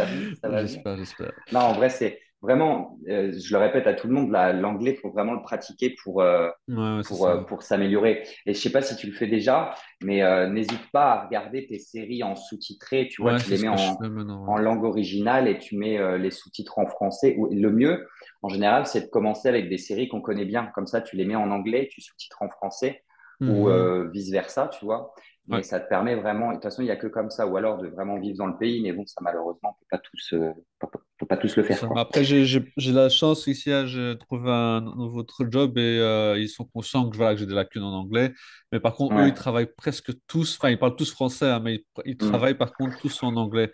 venir, ça va venir. J'espère, j'espère. Non, en vrai, vraiment, je le répète à tout le monde, l'anglais, il faut vraiment le pratiquer Ouais, ouais, c'est ça. pour s'améliorer. Et je sais pas si tu le fais déjà, mais n'hésite pas à regarder tes séries en sous-titré. Tu vois, Ouais, tu c'est les ce mets que je fais maintenant. en langue originale et tu mets les sous-titres en français. Le mieux, en général, c'est de commencer avec des séries qu'on connaît bien. Comme ça, tu les mets en anglais, tu sous-titres en français Ouais. ou Mhm. vice-versa, tu vois. Mais Ouais. ça te permet vraiment, de toute façon, il n'y a que comme ça, ou alors de vraiment vivre dans le pays. Mais bon, ça, malheureusement, on peut pas tous le C'est faire, ça. Mais quoi. après, j'ai la chance ici, j'ai trouvé un nouveau job et ils sont conscients que, voilà, que j'ai des lacunes en anglais. Mais par contre, eux, ils Ouais. travaillent presque tous, enfin, ils parlent tous français, hein, mais ils Mm. travaillent par contre tous en anglais.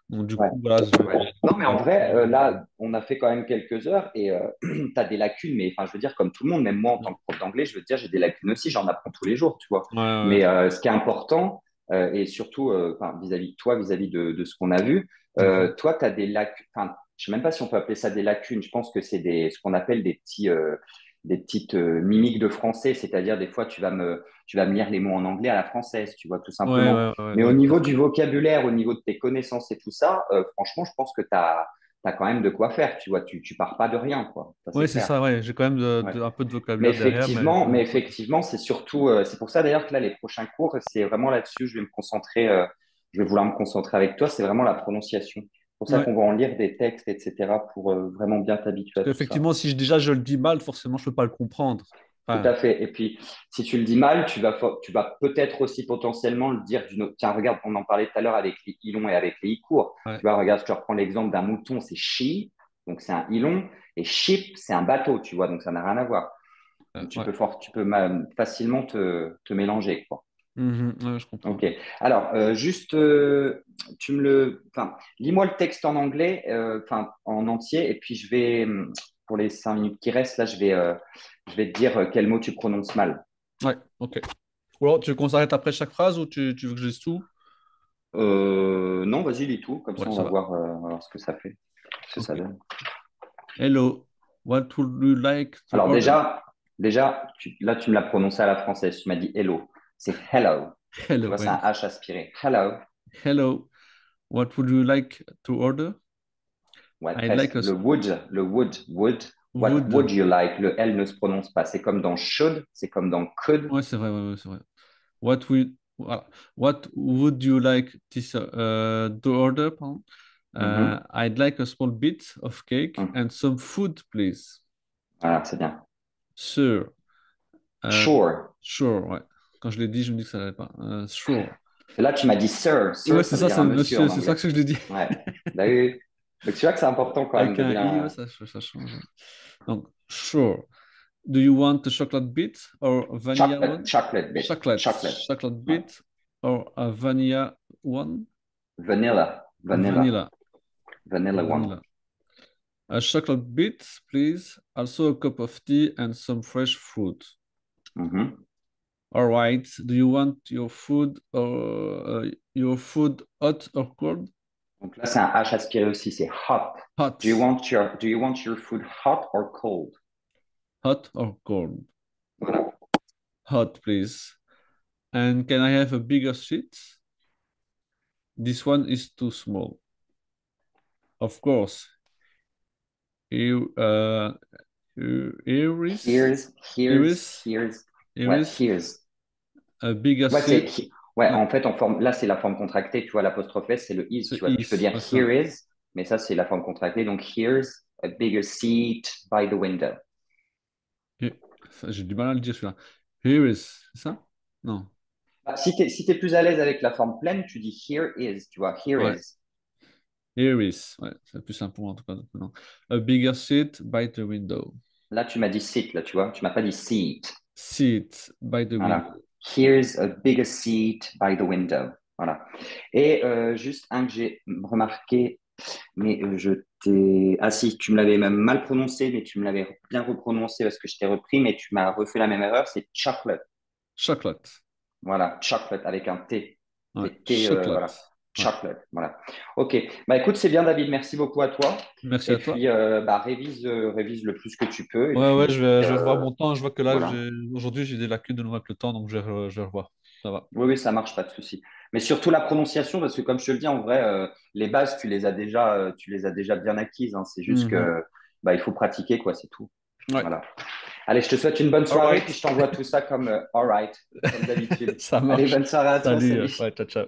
Donc, du Ouais. coup, voilà, Ouais. Non, mais en vrai, là, on a fait quand même quelques heures et tu as des lacunes, mais enfin, je veux dire, comme tout le monde, même moi en tant que prof d'anglais, je veux te dire, j'ai des lacunes aussi, j'en apprends tous les jours, tu vois. ouais, ouais, Mais ce qui est important, et surtout enfin, vis-à-vis de toi, vis-à-vis de ce qu'on a vu, mhm. toi, tu as des lacunes, enfin, je sais même pas si on peut appeler ça des lacunes, je pense que c'est ce qu'on appelle des petites mimiques de français, c'est-à-dire des fois, tu vas me lire les mots en anglais à la française, tu vois, tout Ouais, simplement. ouais, ouais, Mais au ouais, niveau du vocabulaire, au niveau de tes connaissances et tout ça, franchement, je pense que tu as quand même de quoi faire. Tu vois, tu pars pas de rien, quoi. Ça, c'est ouais, c'est clair. ça, ouais. J'ai quand même Ouais. un peu de vocabulaire derrière, mais quand Mais même. effectivement, c'est surtout, c'est pour ça d'ailleurs que là, les prochains cours, c'est vraiment là-dessus. Je vais me concentrer, je vais vouloir me concentrer avec toi. C'est vraiment la prononciation. C'est pour ça Ouais. qu'on va en lire des textes, etc., pour vraiment bien t'habituer Parce à tout ça. qu'effectivement, si déjà je le dis mal, forcément, je peux pas le comprendre. Tout Enfin, à fait. Et puis, si tu le dis mal, tu vas peut-être aussi potentiellement le dire d'une autre. Tiens, regarde, on en parlait tout à l'heure avec les ilons et avec les i-courts. ouais, Tu vois, regarde, je te reprends l'exemple d'un mouton, c'est she, donc c'est un ilon, et ship, c'est un bateau, tu vois, donc ça n'a rien à voir. Donc, ouais. tu peux facilement te mélanger, quoi. Mhm, ouais, je comprends. Ok. Alors, juste, enfin, lis-moi le texte en anglais, enfin, en entier, et puis pour les 5 minutes qui restent, là, je vais te dire quel mot tu prononces mal. Ouais, ok. Ou alors, tu veux qu'on s'arrête après chaque phrase ou tu veux que je dise tout? Non, vas-y, lis tout, comme ça, Ouais, ça va. on va voir ce que ça fait, ce que Ok. ça donne. Hello, what would you like to Alors, order? là, tu me l'as prononcé à la française, tu m'as dit hello. C'est hello. Tu Hello, vois, c'est ouais. un H aspiré. Hello. Hello, what would you like to order? Ouais, I'd like presque. a Would. What would. would you like? Le L ne se prononce pas. C'est comme dans should, c'est comme dans could. Ouais, c'est vrai, ouais, ouais, c'est vrai. Voilà. What would you like to order? Pardon? Mhm. I'd like a small bit of cake Mhm. and some food, please. Voilà, c'est bien. Sure. Euh, Sure. sure, ouais. Quand je l'ai dit, je me dis que ça n'allait pas. Sure. Et là, tu m'as dit sir. Ouais, Sir, c'est ça veut ça, dire c'est un monsieur monsieur, en c'est ça anglais. que je l'ai dit. Ouais. Bah oui, oui. Donc, tu vois que c'est important quand même Avec de un i, ouais, bien. ça change. Ouais. Donc, sure. Do you want a chocolate bit or a vanilla one? Chocolate bit. Chocolate. Chocolate. Chocolate Ouais. bit or a vanilla one? Vanilla. Vanilla. Vanilla one. Vanilla. A chocolate bit, please. Also a cup of tea and some fresh fruit. Mhm. All right. Do you want your food hot or cold? Donc là, c'est un H aspiré aussi, c'est hot. Hot. Do you want your food hot or cold? Hot or cold? Voilà. Hot, please. And can I have a bigger sheet? This one is too small. Of course. You, Iris, Iris, Ouais, Iris, here's. a bigger Ouais, sheet. ouais, Ouais, en fait, là, c'est la forme contractée, tu vois, l'apostrophe S, c'est le is, tu c'est vois. Tu peux is. dire Ouais, ça. here is, mais ça, c'est la forme contractée. Donc, here's a bigger seat by the window. J'ai du mal à le dire celui-là. Iris, c'est ça? Non. Bah, si t'es plus à l'aise avec la forme pleine, tu dis here is, tu vois, here Ouais. is. Iris. Ouais, c'est plus simple pour moi en tout cas. Non. A bigger seat by the window. Là, tu m'as dit sit, là, tu vois. Tu m'as pas dit seat. Seat by the Voilà. window. Here's a bigger seat by the window. Voilà. Et juste un que j'ai remarqué, mais je t'ai. Ah si, tu me l'avais même mal prononcé, mais tu me l'avais bien reprononcé parce que je t'ai repris, mais tu m'as refait la même erreur, c'est chocolate. Chocolate. Voilà, chocolate avec un T. Ouais. C'est T, Chocolate. voilà. Ouais. Chocolate, voilà. Ok, bah écoute, c'est bien David, merci beaucoup à toi. Merci Et à toi. puis, bah, révise le plus que tu peux. Et Ouais, ouais, puis, je vais revoir mon temps. Je vois que là, voilà. aujourd'hui, j'ai des lacunes de nouveau avec le temps, donc je vais revoir. Ça va. Oui, oui, ça marche, pas de souci. Mais surtout la prononciation, parce que comme je te le dis, en vrai, les bases, tu les as déjà bien acquises, hein. C'est juste Mhm. que bah, il faut pratiquer, quoi, c'est tout. Ouais. Voilà. Allez, je te souhaite une bonne All soirée, puis right. je t'envoie tout ça comme all right, comme d'habitude. Ça Allez, marche. bonne soirée à toi, Salut. salut. Ouais, ciao, ciao.